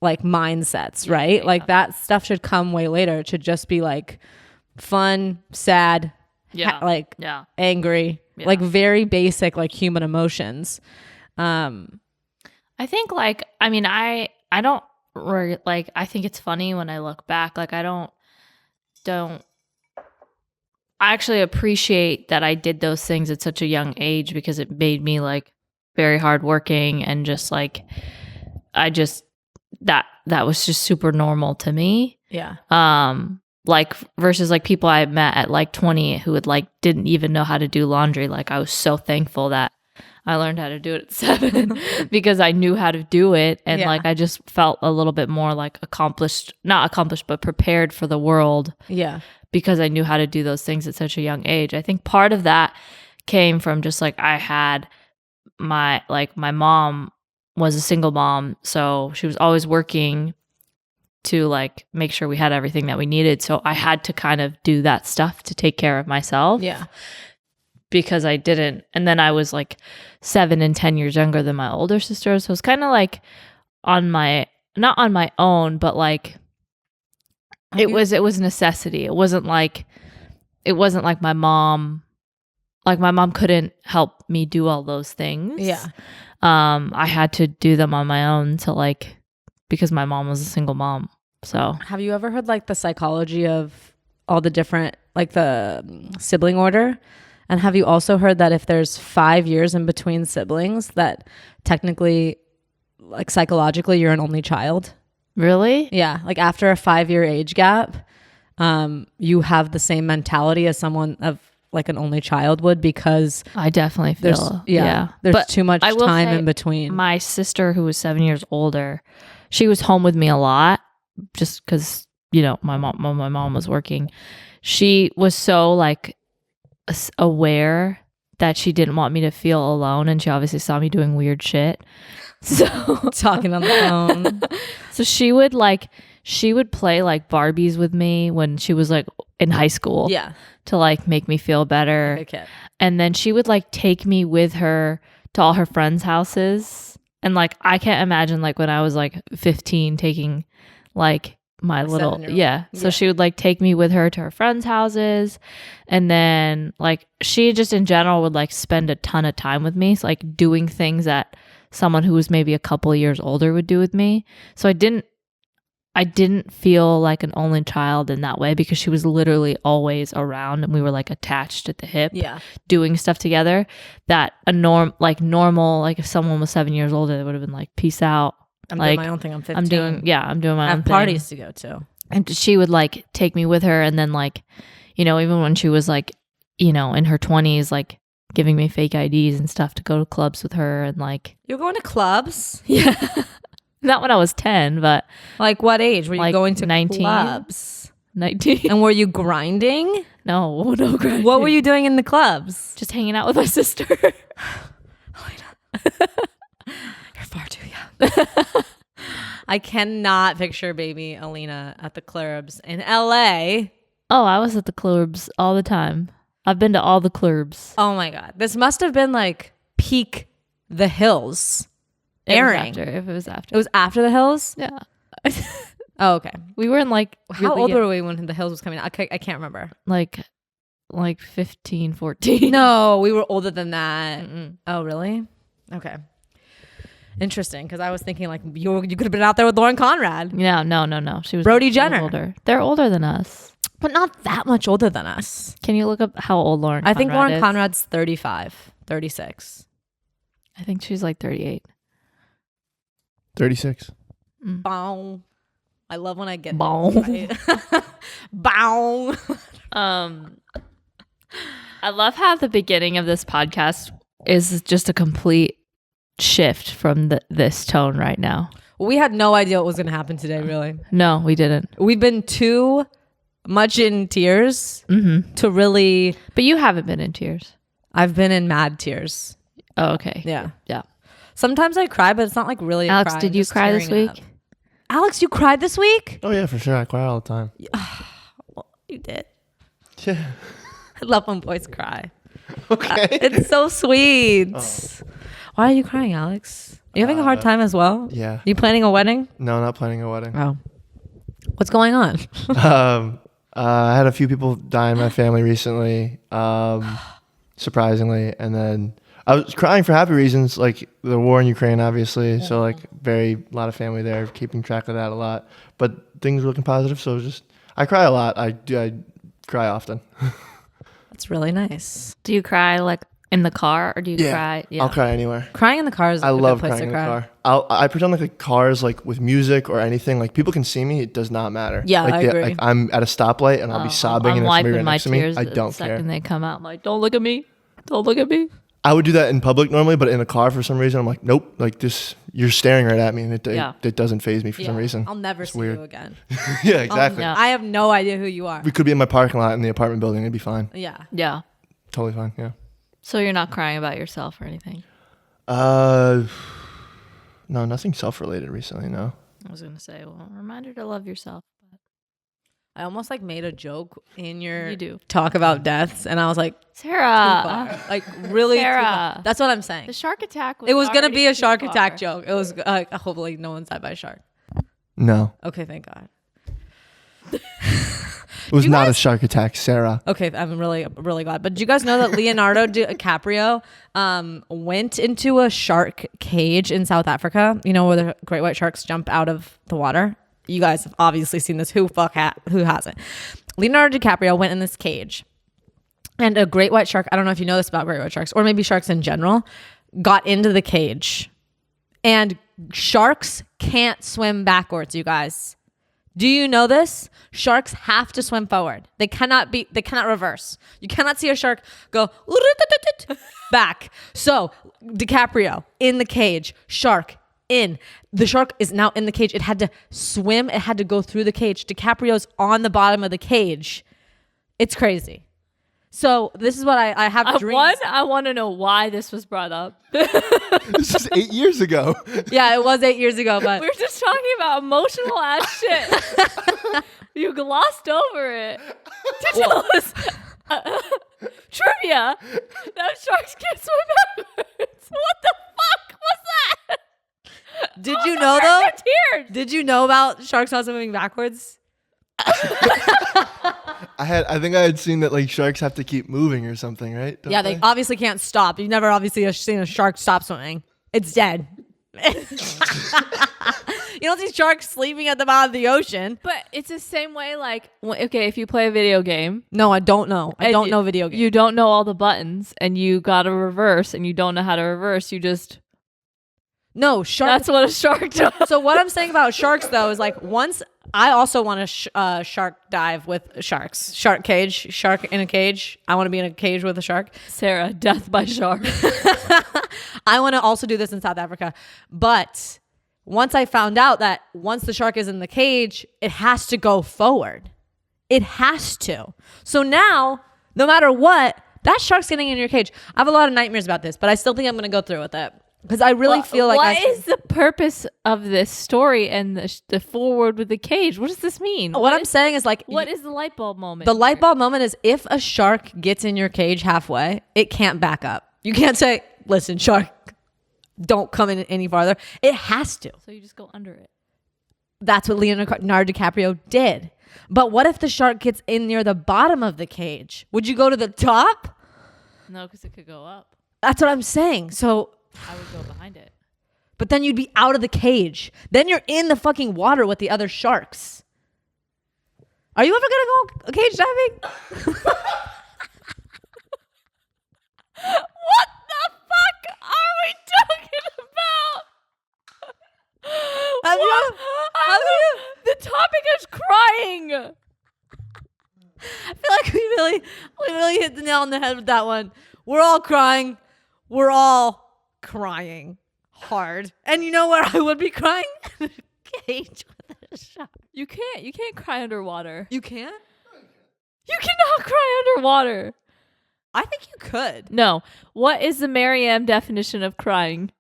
like mindsets, right? Yeah. Like that stuff should come way later. It should just be like fun, sad, angry, like very basic, like human emotions. I think like, I mean, I don't like, I think it's funny when I look back, like I don't, I actually appreciate that I did those things at such a young age, because it made me like very hardworking, and just like, that was just super normal to me. Yeah. Like versus like people I met at like 20 who would like didn't even know how to do laundry. Like I was so thankful that I learned how to do it at 7 because I knew how to do it, and like I just felt a little bit more like not accomplished, but prepared for the world. Yeah. Because I knew how to do those things at such a young age. I think part of that came from just like I had my mom was a single mom, so she was always working to like make sure we had everything that we needed. So I had to kind of do that stuff to take care of myself. Yeah. Because I didn't. And then I was like 7 and 10 years younger than my older sister. So it was kind of like not on my own, but like it was necessity. It wasn't like my mom couldn't help me do all those things. Yeah. I had to do them on my own because my mom was a single mom. So have you ever heard like the psychology of all the different, like the sibling order? And have you also heard that if there's 5 years in between siblings, that technically, like psychologically, you're an only child? Really? Yeah. Like after a 5-year age gap, you have the same mentality as someone of like an only child would, because I definitely feel there's but too much time in between. My sister, who was 7 years older, she was home with me a lot just because, you know, my mom was working. She was so like aware that she didn't want me to feel alone, and she obviously saw me doing weird shit. So talking on the phone. So she would play like Barbies with me when she was like in high school. Yeah. To like make me feel better. Okay. And then she would like take me with her to all her friends' houses. And like I can't imagine like when I was like 15 taking like my little So she would like take me with her to her friends' houses, and then like she just in general would like spend a ton of time with me, so like doing things that someone who was maybe a couple of years older would do with me. So I didn't feel like an only child in that way, because she was literally always around, and we were like attached at the hip, doing stuff together. That normal, like if someone was 7 years older, they would have been like, peace out. I'm like, doing my own thing. I'm 15. I'm doing my own thing. I have parties to go to. And she would like take me with her, and then like, you know, even when she was like, you know, in her 20s, like giving me fake IDs and stuff to go to clubs with her, and like you're going to clubs? Yeah. Not when I was 10, but like what age were you like going to 19? Clubs? 19. And were you grinding? No grinding. What were you doing in the clubs? Just hanging out with my sister. Aleena. You're far too young. I cannot picture baby Aleena at the clubs in LA. Oh, I was at the clubs all the time. I've been to all the clubs. Oh my God. This must have been like peak The Hills airing. It was after. It was after The Hills? Yeah. Oh, okay. We were in like... How old were we when The Hills was coming out? I can't remember. Like 15, 14. No, we were older than that. Mm-mm. Oh, really? Okay. Interesting, because I was thinking like you could have been out there with Lauren Conrad. Yeah, no. She was Brody Jenner. Older. They're older than us. But not that much older than us. Can you look up how old Lauren I think Lauren is? Conrad's 35, 36. I think she's like 38. 36. Bow. I love when I get Bow. Right. Bow. I love how the beginning of this podcast is just a complete shift from this tone right now. We had no idea what was going to happen today, really. No, we didn't. We've been too much in tears to really... But you haven't been in tears. I've been in mad tears. Oh, okay. Yeah. Yeah. Sometimes I cry, but it's not like really a Alex, cry. did I'm you just cry this tearing week? up. Alex, you cried this week? Oh yeah, for sure. I cry all the time. Well, you did. Yeah. I love when boys cry. Okay. It's so sweet. Why are you crying, Alex? Are you having a hard time as well? Yeah. You planning a wedding? No, not planning a wedding. Oh. What's going on? I had a few people die in my family recently, surprisingly, and then I was crying for happy reasons, like the war in Ukraine, obviously. So like a lot of family there, keeping track of that a lot. But things were looking positive, so I cry a lot. I cry often. That's really nice. Do you cry like in the car or do you cry? I'll cry anywhere. Crying in the car is I a good love place crying to in cry. the car. I pretend like the car is like with music or anything. Like people can see me. It does not matter. Yeah, like I agree. Like I'm at a stoplight and I'll be sobbing I'm and there's somebody wiping right my next to me. tears I the don't care. second they come out. I'm like, don't look at me. Don't look at me. I would do that in public normally, but in a car for some reason, I'm like, nope. Like this, you're staring right at me, and it doesn't faze me for some reason. I'll never It's see weird. you again. Yeah, exactly. Yeah. I have no idea who you are. We could be in my parking lot in the apartment building. It'd be fine. Yeah. Yeah. Totally fine. Yeah. So you're not crying about yourself or anything? No, nothing self-related recently. No. I was going to say, well, reminder to love yourself. I almost like made a joke in your You do. talk about deaths, and I was like, too Sarah, far. Like really too Sarah. far. That's what I'm saying. the shark attack It was gonna already be a too shark far. attack joke. It was hopefully no one's died by a shark. No, Okay, thank God. it was You not a guys- shark attack, Sarah. Okay, I'm really glad. But did you guys know that Leonardo DiCaprio went into a shark cage in South Africa? You know where the great white sharks jump out of the water. You guys have obviously seen this. Who hasn't? Leonardo DiCaprio went in this cage, and a great white shark. I don't know if you know this about great white sharks, or maybe sharks in general, got into the cage, and sharks can't swim backwards. You guys, do you know this? Sharks have to swim forward. They cannot reverse. You cannot see a shark go back. So DiCaprio in the cage, shark in. The shark is now in the cage. It had to swim. It had to go through the cage. DiCaprio's on the bottom of the cage. It's crazy. So this is what I have dreams. I want to know why this was brought up. This is 8 years ago. Yeah, it was 8 years ago, but We were just talking about emotional ass shit. You glossed over it to tell us trivia that sharks can't swim backwards. What the fuck was that? did you know though? Tears. Did you know about sharks not swimming backwards? I think I had seen that like sharks have to keep moving or something, right? Don't Yeah, they obviously can't stop. You've never obviously seen a shark stop swimming. It's dead. You don't see sharks sleeping at the bottom of the ocean. But it's the same way, like, okay, if you play a video game. No, I don't know. I and don't know video games. You don't know all the buttons, and you got to reverse, and you don't know how to reverse. You just... No, sharks. That's what a shark does. So what I'm saying about sharks though is like once I also want to shark dive with sharks. Shark cage, shark in a cage. I want to be in a cage with a shark. Sarah, death by shark. I want to also do this in South Africa. But once I found out that once the shark is in the cage, it has to go forward. It has to. So now, no matter what, that shark's getting in your cage. I have a lot of nightmares about this, but I still think I'm going to go through with it. Because I really feel like what is the purpose of this story and the forward with the cage? What does this mean? what I'm saying is like What is the light bulb moment? the light bulb moment is if a shark gets in your cage halfway, it can't back up. You can't say, "Listen, shark, don't come in any farther." It has to. So you just go under it. That's what Leonardo DiCaprio did. But what if the shark gets in near the bottom of the cage? Would you go to the top? No, because it could go up. That's what I'm saying. So, I would go behind it. but then you'd be out of the cage. Then you're in the fucking water with the other sharks. Are you ever gonna go cage diving? What the fuck are we talking about? Have you- have you- The topic is crying. I feel like we really hit the nail on the head with that one. We're all crying. We're all crying hard. And you know where I would be crying? Cage with a shark. You can't cry underwater. You can't? You cannot cry underwater. I think you could. No. What is the Merriam definition of crying?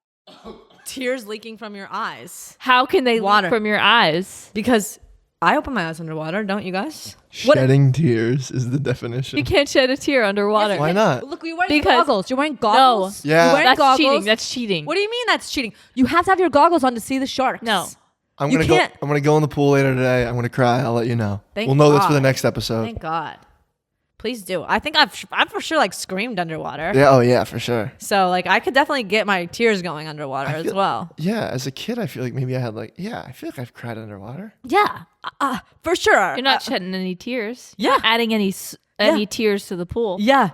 Tears leaking from your eyes. How can they Water. leak from your eyes? Because I open my eyes underwater, don't you guys? Shedding tears is the definition. You can't shed a tear underwater. Why not? Look, you're wearing Because- goggles. You're wearing goggles. No. Yeah. You're wearing That's goggles. cheating. That's cheating. What do you mean that's cheating? You have to have your goggles on to see the sharks. No. I'm You gonna go. can't- I'm gonna go in the pool later today. I'm gonna cry. I'll let you know. Thank we'll know this for God. the next episode. Thank God. Please do. I think I've for sure like screamed underwater. Yeah. Oh yeah, for sure. So like I could definitely get my tears going underwater as well. Yeah. As a kid, I feel like maybe I had like. Yeah. I feel like I've cried underwater. Yeah, for sure. You're not shedding any tears. yeah. You're not adding any tears to the pool. Yeah,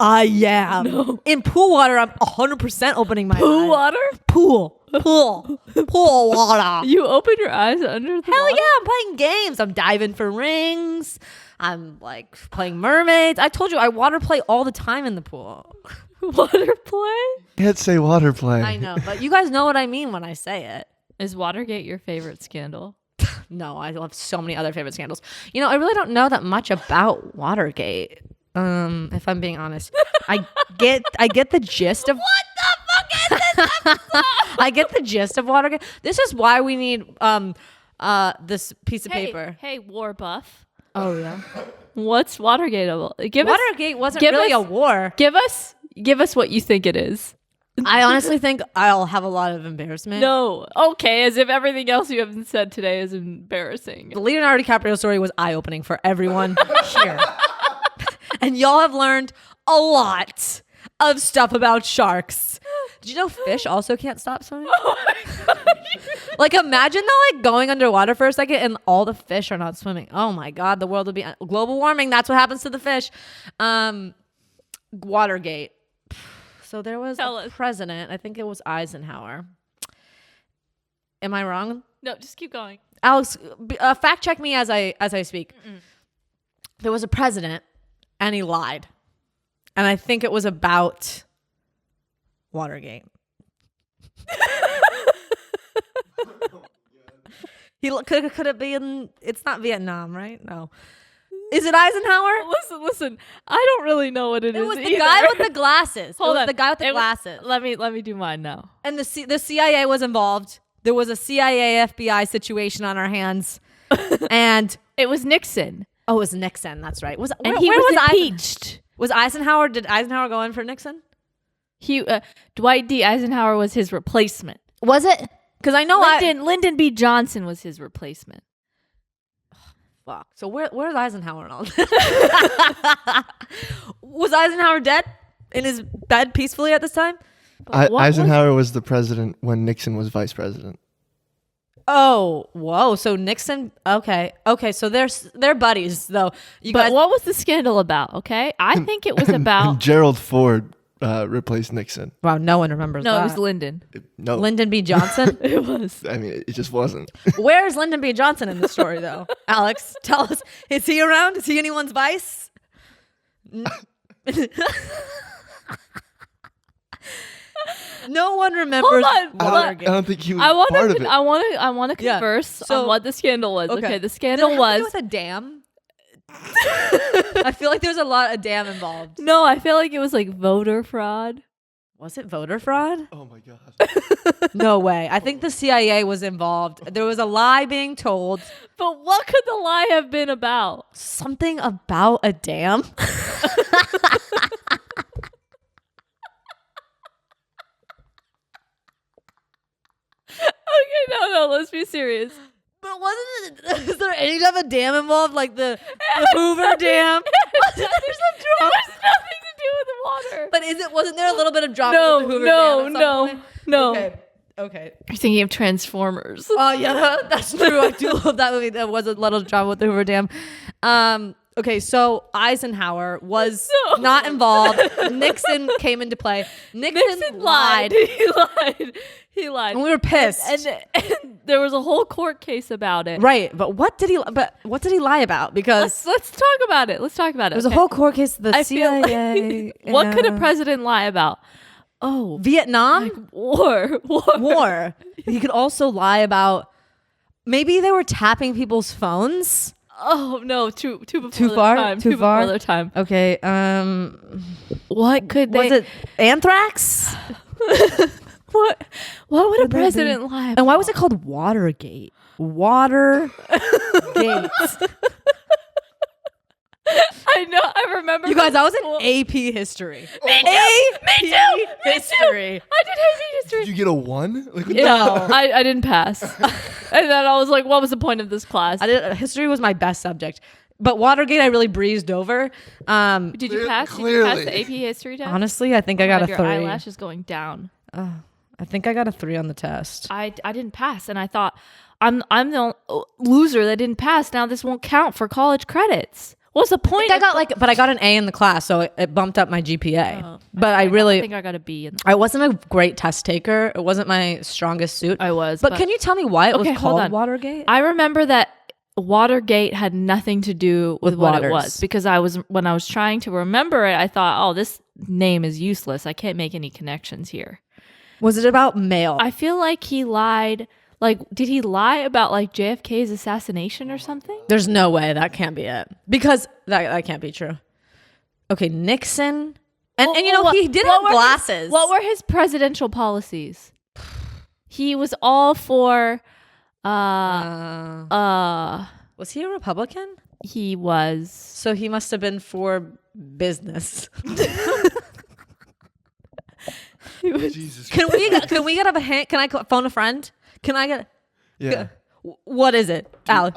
I am. No. In pool water, I'm 100% opening my Pool eyes. water? Pool water. You open your eyes under the Hell water? yeah, I'm playing games. I'm diving for rings. I'm like playing mermaids. I told you I water play all the time in the pool. Water play? Can't say water play. I know, but you guys know what I mean when I say it. Is Watergate your favorite scandal? No, I love so many other favorite scandals. You know, I really don't know that much about Watergate. If I'm being honest, I get the gist of what the fuck is this? I get the gist of Watergate. This is why we need this piece of paper. Hey, war buff. Oh yeah, What's Watergate about? Watergate wasn't give really us- a war. Give us what you think it is. I honestly think I'll have a lot of embarrassment. No. Okay, as if everything else you haven't said today is embarrassing. The Leonardo DiCaprio story was eye-opening for everyone here. And y'all have learned a lot of stuff about sharks. Did you know fish also can't stop swimming? Oh my God. Like imagine though, like going underwater for a second and all the fish are not swimming. Oh my God, the world would be global warming. That's what happens to the fish. Watergate. So there was Tell a us. president. I think it was Eisenhower. Am I wrong? No, just keep going. Alex, fact check me as I speak. There was a president, and he lied, and I think it was about Watergate. He could it be in? It's not Vietnam, right? No. Is it Eisenhower? Listen. I don't really know what it is. It was the either. guy with the glasses. Hold it was on. the guy with the It was- glasses. Let me do mine now. And the CIA was involved. There was a CIA FBI situation on our hands, and It was Nixon, it was Nixon. That's right. Was and where, he where was Eisen- impeached. Was Eisenhower? Did Eisenhower go in for Nixon? Dwight D. Eisenhower was his replacement. Was it? Because I know Lyndon B. Johnson was his replacement. Fuck. So where's Eisenhower and all this? Was Eisenhower dead in his bed peacefully at this time? What was- Eisenhower was the president when Nixon was vice president. Oh, whoa. So Nixon. Okay. So they're buddies though. You But guys. what was the scandal about? Okay, I think it was And about. Gerald Ford replaced Nixon. Wow. No one remembers No, that. it was Lyndon. No, Lyndon B. Johnson. It was. I mean it just wasn't. Where is Lyndon B. Johnson in the story though? Alex, tell us. Is he around? Is he anyone's vice? No one remembers. Hold on. I Watergate. don't think he was I want part of to. it. I want to Yeah. converse So- on what the scandal was. Okay, the Did it scandal have to do was. with a dam. I feel like there's a lot of dam involved. No, I feel like it was like voter fraud. Was it voter fraud? Oh my god. No way. I think the CIA was involved. There was a lie being told. But what could the lie have been about? Something about a dam. Okay, no, let's be serious. But wasn't it? Is there any type of dam involved, like the Hoover Dam? There's nothing to do with the water. But wasn't there a little bit of drama No, with the Hoover Dam? At some point? no. Okay. You're thinking of Transformers. Oh yeah, that's true. I do love that movie. There was a little drama with the Hoover Dam. Okay, so Eisenhower was not involved. Nixon came into play. Nixon lied. He lied. And we were pissed. And there was a whole court case about it. Right, but what did he lie about? Because Let's talk about it. there was a whole court case. The I feel CIA. what could a president lie about? Oh, Vietnam? war. War. He could also lie about maybe they were tapping people's phones. Oh no, too before Too their far? time. Too far? Before their time. Okay. What could Was they? it anthrax? What would a Would that be? president lie about? And why was it called Watergate? Watergate. I know. I remember. You guys, I was school. in AP history. Me too. History. I did AP history. Did you get a 1? Like, what No. I didn't pass. And then I was like, what was the point of this class? History was my best subject. But Watergate, I really breezed over. Did you pass? Did you pass Clearly. the AP history test? Honestly, I think I got a Your 3. eyelash is going down. I think I got a 3 on the test. I didn't pass, and I thought I'm the loser that didn't pass. Now this won't count for college credits. What's the point? I got an A in the class, so it bumped up my GPA. But I think I got a B. I wasn't a great test taker. It wasn't my strongest suit. I was. But can you tell me why it was Okay, hold called on. Watergate? I remember that Watergate had nothing to do with what it Waters. was, because when I was trying to remember it, I thought, oh, this name is useless. I can't make any connections here. Was it about mail? I feel like he lied. Like, did he lie about like JFK's assassination or something? There's no way that can't be it, because that can't be true. Okay, Nixon, and you know he did have glasses. What were his presidential policies? He was all for. Was he a Republican? He was. So he must have been for business. Jesus. Can we get a hint? Can I phone a friend? Can I get? Yeah. What is it, Al?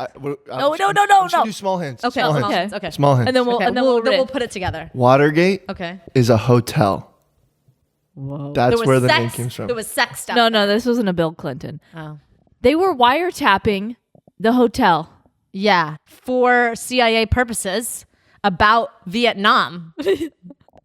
No. Do small hints. Okay, Small small hints. hints, okay. Small hints. And then we'll Okay, and then we'll, we'll put it together. Watergate Okay. is a hotel. Whoa. That's where the name came from. There was sex stuff. No, this wasn't a Bill Clinton. Oh. They were wiretapping the hotel. Yeah, for CIA purposes about Vietnam.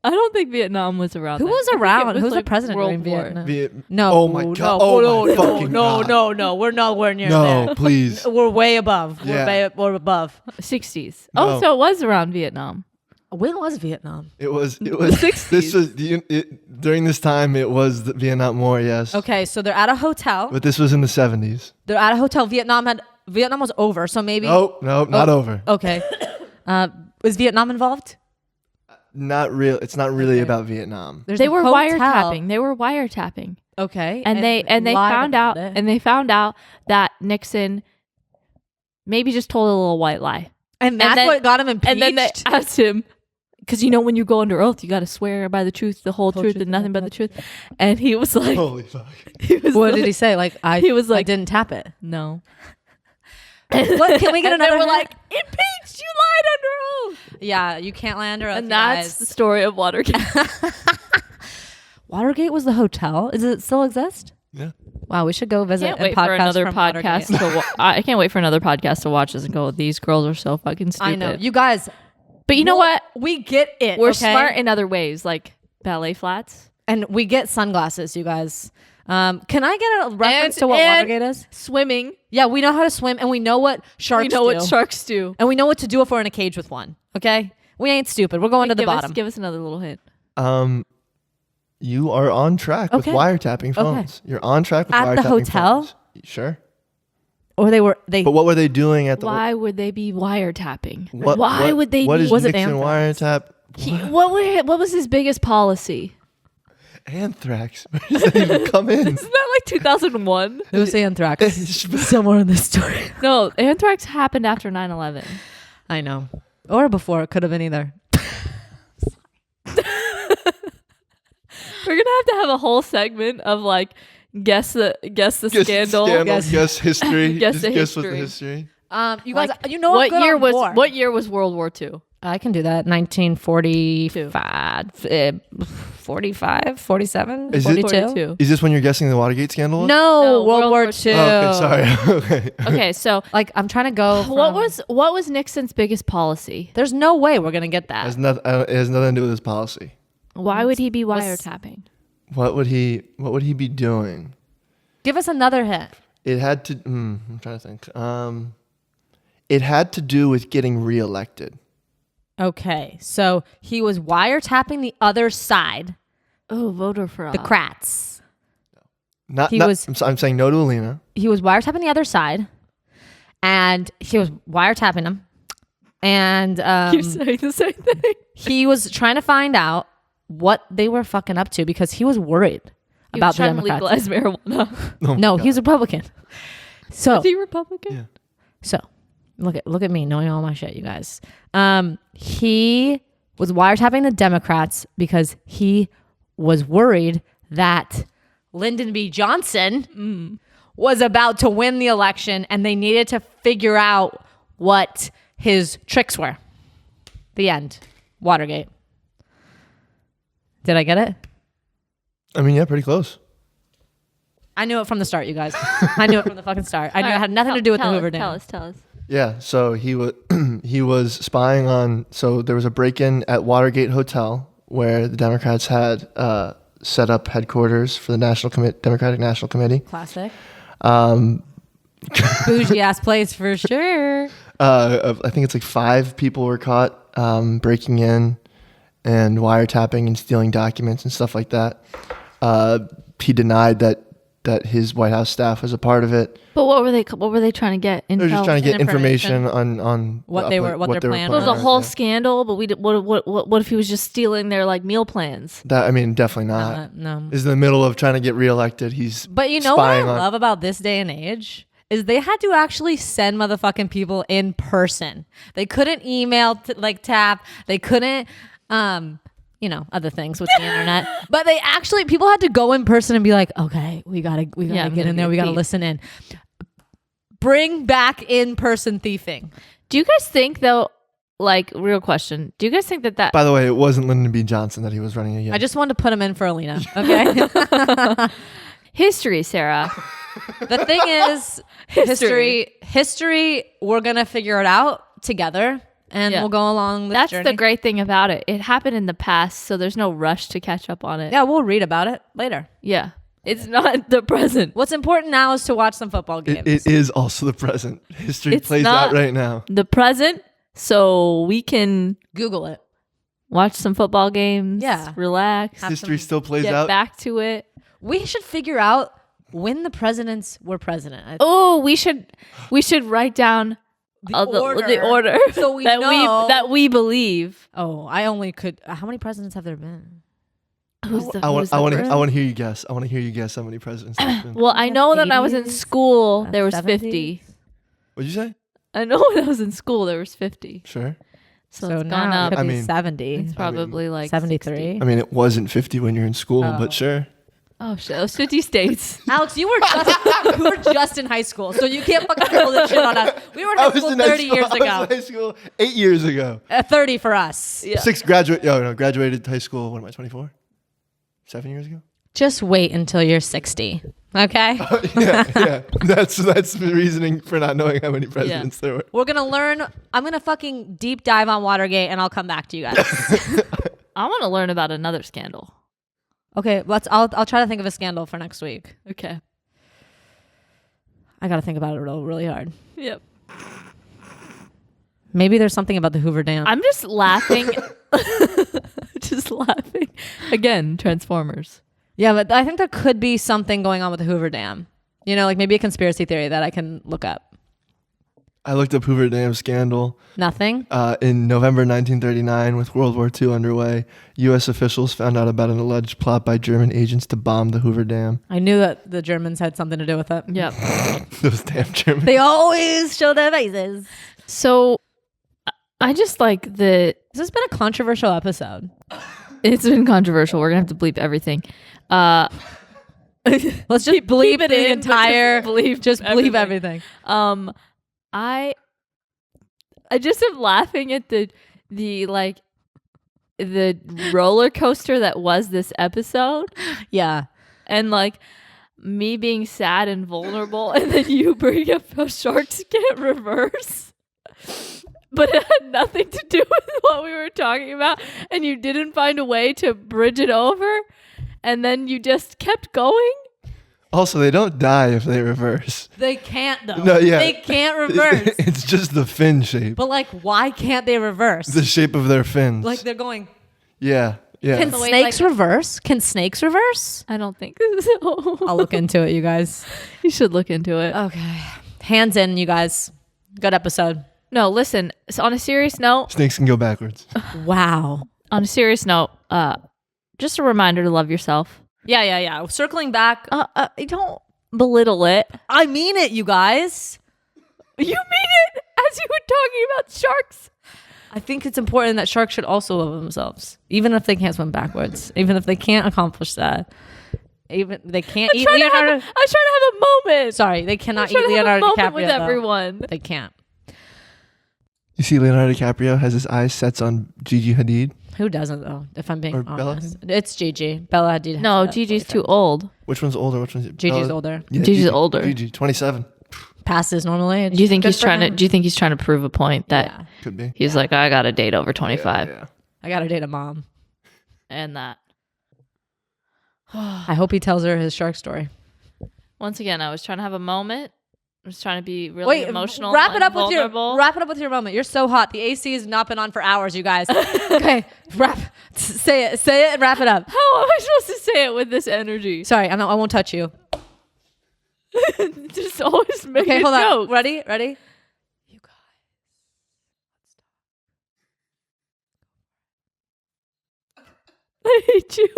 I don't think Vietnam was around. Who then. was I think around? it was Who's the like president World during War. Vietnam? No. Oh my god. Oh my fucking god. No. We're nowhere near No, there. please. We're way above. Yeah. We're above. 60s. No. Oh, so it was around Vietnam. When was Vietnam? It was 60s. This was during this time it was the Vietnam War, yes. Okay, so they're at a hotel. But this was in the 70s. They're at a hotel. Vietnam was over, so maybe. No, not over. Okay. Was Vietnam involved? Not real. It's not really Okay. about Vietnam. There's They a were hotel. wiretapping. Okay. And they lied found out about it. and they found out that Nixon maybe just told a little white lie. And that's then- what got him impeached. And then they asked him, because when you go under ooth, you got to swear by the truth, the whole truth, and nothing but the truth. And he was like, Holy fuck. What did he say? He was I like, didn't tap it. no. What, can we get And another? they were hint? like, impeached, you lied under oath. yeah, you can't lie under oath. And that's the story of Watergate. Watergate was the hotel. Does it still exist? Yeah. Wow, we should go visit. Can't and wait for another from podcast. Watergate. I can't wait for another podcast to watch this and go, these girls are so fucking stupid. I know, you guys. But you know what? We get it. We're okay? smart in other ways, like ballet flats. and we get sunglasses. You guys. Can I get a reference to what and Watergate is? Swimming. Yeah, we know how to swim, and we know what sharks We know what do. sharks do. And we know what to do if we're in a cage with one. Okay? We ain't stupid. We're going to the bottom. Give us another little hint. You are on track with Okay. wiretapping phones. You're on track with At the wiretapping hotel? phones. Sure. Or they. But what were they doing at the Why would they be wiretapping? What, Why would they What be? is Was it Nixon anthrax? wiretap? What was his biggest policy? Anthrax. Where does that even come in? Isn't that like 2001? It was anthrax. Somewhere in this story. No, anthrax happened after 9/11. I know. Or before. It could have been either. We're gonna have a whole segment of like guess the scandal. Guess history. Guess Just the guess what the history. history. You guys, Like, you know I'm good on war. what year was World War II? I can do that. 1945, 45, 47, Is it- 42. Is this when you're guessing the Watergate scandal? was? No, No, World War II. II. Oh, okay, sorry. Okay. Okay, so Like I'm trying to go. what from- was Nixon's biggest policy? There's no way we're gonna get that. It has nothing to do with his policy. Why would he be What's- wiretapping? What would he be doing? Give us another hint. It had to. I'm trying to think. It had to do with getting reelected. Okay, so he was wiretapping the other side Oh, voter fraud. The Kratz. Not, He not was- I'm saying no to Aleena. He was wiretapping the other side, and he was wiretapping them, and Keep saying the same thing. he was trying to find out what they were fucking up to because he was worried He about was the trying to Democrats. legalize marijuana. Oh my No, God. he's Republican. So Is he Republican? Yeah. So look at me knowing all my shit, you guys. He was wiretapping the Democrats because he was worried that Lyndon B. Johnson was about to win the election and they needed to figure out what his tricks were. The end. Watergate. Did I get it? I mean, yeah, pretty close. I knew it from the start, you guys. I knew it from the fucking start. I knew it had nothing to do with the Hoover Dam. Tell us. Yeah, so he was he was spying on. So there was a break-in at Watergate Hotel where the Democrats had set up headquarters for the Democratic National Committee. Classic. Um, Bougie ass place for sure. I think it's like 5 people were caught breaking in and wiretapping and stealing documents and stuff like that. He denied that his White House staff was a part of it. But what were they trying to get? They were just trying to get Information. information on What their plan There was. was a whole Yeah. scandal, but what if he was just stealing their like meal plans? That, I mean, definitely not. No. Is in the middle of trying to get reelected. He's But you know what I spying on- love about this day and age is they had to actually send motherfucking people in person. They couldn't email tap. They couldn't other things with the internet. But they actually people had to go in person and be like, okay, we gotta I'm get in gonna there. We gotta peep. listen in. Bring back in person thieving. Do you guys think though? Like, real question. Do you guys think that By the way, it wasn't Lyndon B. Johnson that he was running against. I just wanted to put him in for Aleena. Okay. history, Sarah? The thing is, history, we're going to figure it out together and Yeah. we'll go along this That's journey. the great thing about it. It happened in the past, so there's no rush to catch up on it. Yeah, we'll read about it later. Yeah. It's not the present. What's important now is to watch some football games. It is also the present. History It's plays not- out right now. The present, so we can Google it. watch some football games. Yeah. Relax. Have History some- still plays Get out. back to it. We should figure out when the presidents were president. Oh, we should write down The the order So we that know. that we believe. Oh, I only could. How many presidents have there been? Who's the I want first? to hear you guess. I want to hear you guess how many presidents there's been. Well, I know that I was in 80s, school. There was 70s? 50. What'd you say? I know when I was in school. There was 50. Sure. So it's now gone it up. could I be mean- 70. It's probably like 73. 60. I mean, it wasn't 50 when you're in school, Oh. but sure. Oh shit! It was 50 states. Alex, you were just in high school, so you can't fucking pull this shit on us. We were in high school 30 years I was ago. in high school 8 years ago. 30 for us. Yeah. Graduated high school. What am I? 24. 7 years ago. Just wait until you're 60. Okay? yeah. That's the reasoning for not knowing how many presidents there were. We're going to learn. I'm going to fucking deep dive on Watergate and I'll come back to you guys. I want to learn about another scandal. Okay, I'll try to think of a scandal for next week. Okay. I got to think about it really hard. Yep. Maybe there's something about the Hoover Dam. I'm just laughing. Just laughing. Again, Transformers. Yeah, but I think there could be something going on with the Hoover Dam. You know, like maybe a conspiracy theory that I can look up. I looked up Hoover Dam scandal. Nothing? In November 1939, with World War II underway, U.S. officials found out about an alleged plot by German agents to bomb the Hoover Dam. I knew that the Germans had something to do with it. Yep. Those damn Germans. They always show their faces. So I just like the. This has been a controversial episode. It's been controversial. We're gonna have to bleep everything. Let's just bleep it the in, but entire. just bleep everything. I just am laughing at the roller coaster that was this episode, Yeah. and like me being sad and vulnerable, and then you bring up how sharks can't reverse. But it had nothing to do with what we were talking about, and you didn't find a way to bridge it over, and then you just kept going. Also, they don't die if they reverse. They can't though. No, yeah. They can't reverse. It's just the fin shape. But like, why can't they reverse? The shape of their fins. Like they're going. Yeah. Yeah. Can The way, snakes like- reverse? Can snakes reverse? I don't think so. I'll look into it, you guys. You should look into it. Okay. Hands in, you guys. Good episode. No, listen. So on a serious note, Snakes can go backwards. Wow. Just a reminder to love yourself. Yeah. Circling back. Don't belittle it. I mean it, you guys. You mean it as you were talking about sharks. I think it's important that sharks should also love themselves, even if they can't swim backwards, even if they can't accomplish that, even they can't eat I was trying Leonardo. to have a moment. Sorry, they cannot I'm trying eat to have a Leonardo moment DiCaprio with though. everyone. They can't. You see, Leonardo DiCaprio has his eyes sets on Gigi Hadid. Who doesn't though? If I'm being Or Bella? honest, it's Gigi. Bella Hadid. has No, that Gigi's boyfriend. too old. Which one's older? Which one's Gigi's Bella? older. Yeah, Gigi's Gigi. older. Gigi, 27. Past his normal age. Do you think Good he's for trying to? him. Do you think he's trying to prove a point that Yeah. Could be. he's like, I got to date over 25 Yeah. I gotta date a mom. and that. I hope he tells her his shark story. Once again, I was trying to have a moment. I was trying to be really emotional. Wrap it and up with vulnerable. your wrap it up with your moment. You're so hot. The AC has not been on for hours, you guys. Okay, say it, and wrap it up. How am I supposed to say it with this energy? Sorry, I won't touch you. Just always make Okay, a hold on. joke. Ready? You guys, I hate you.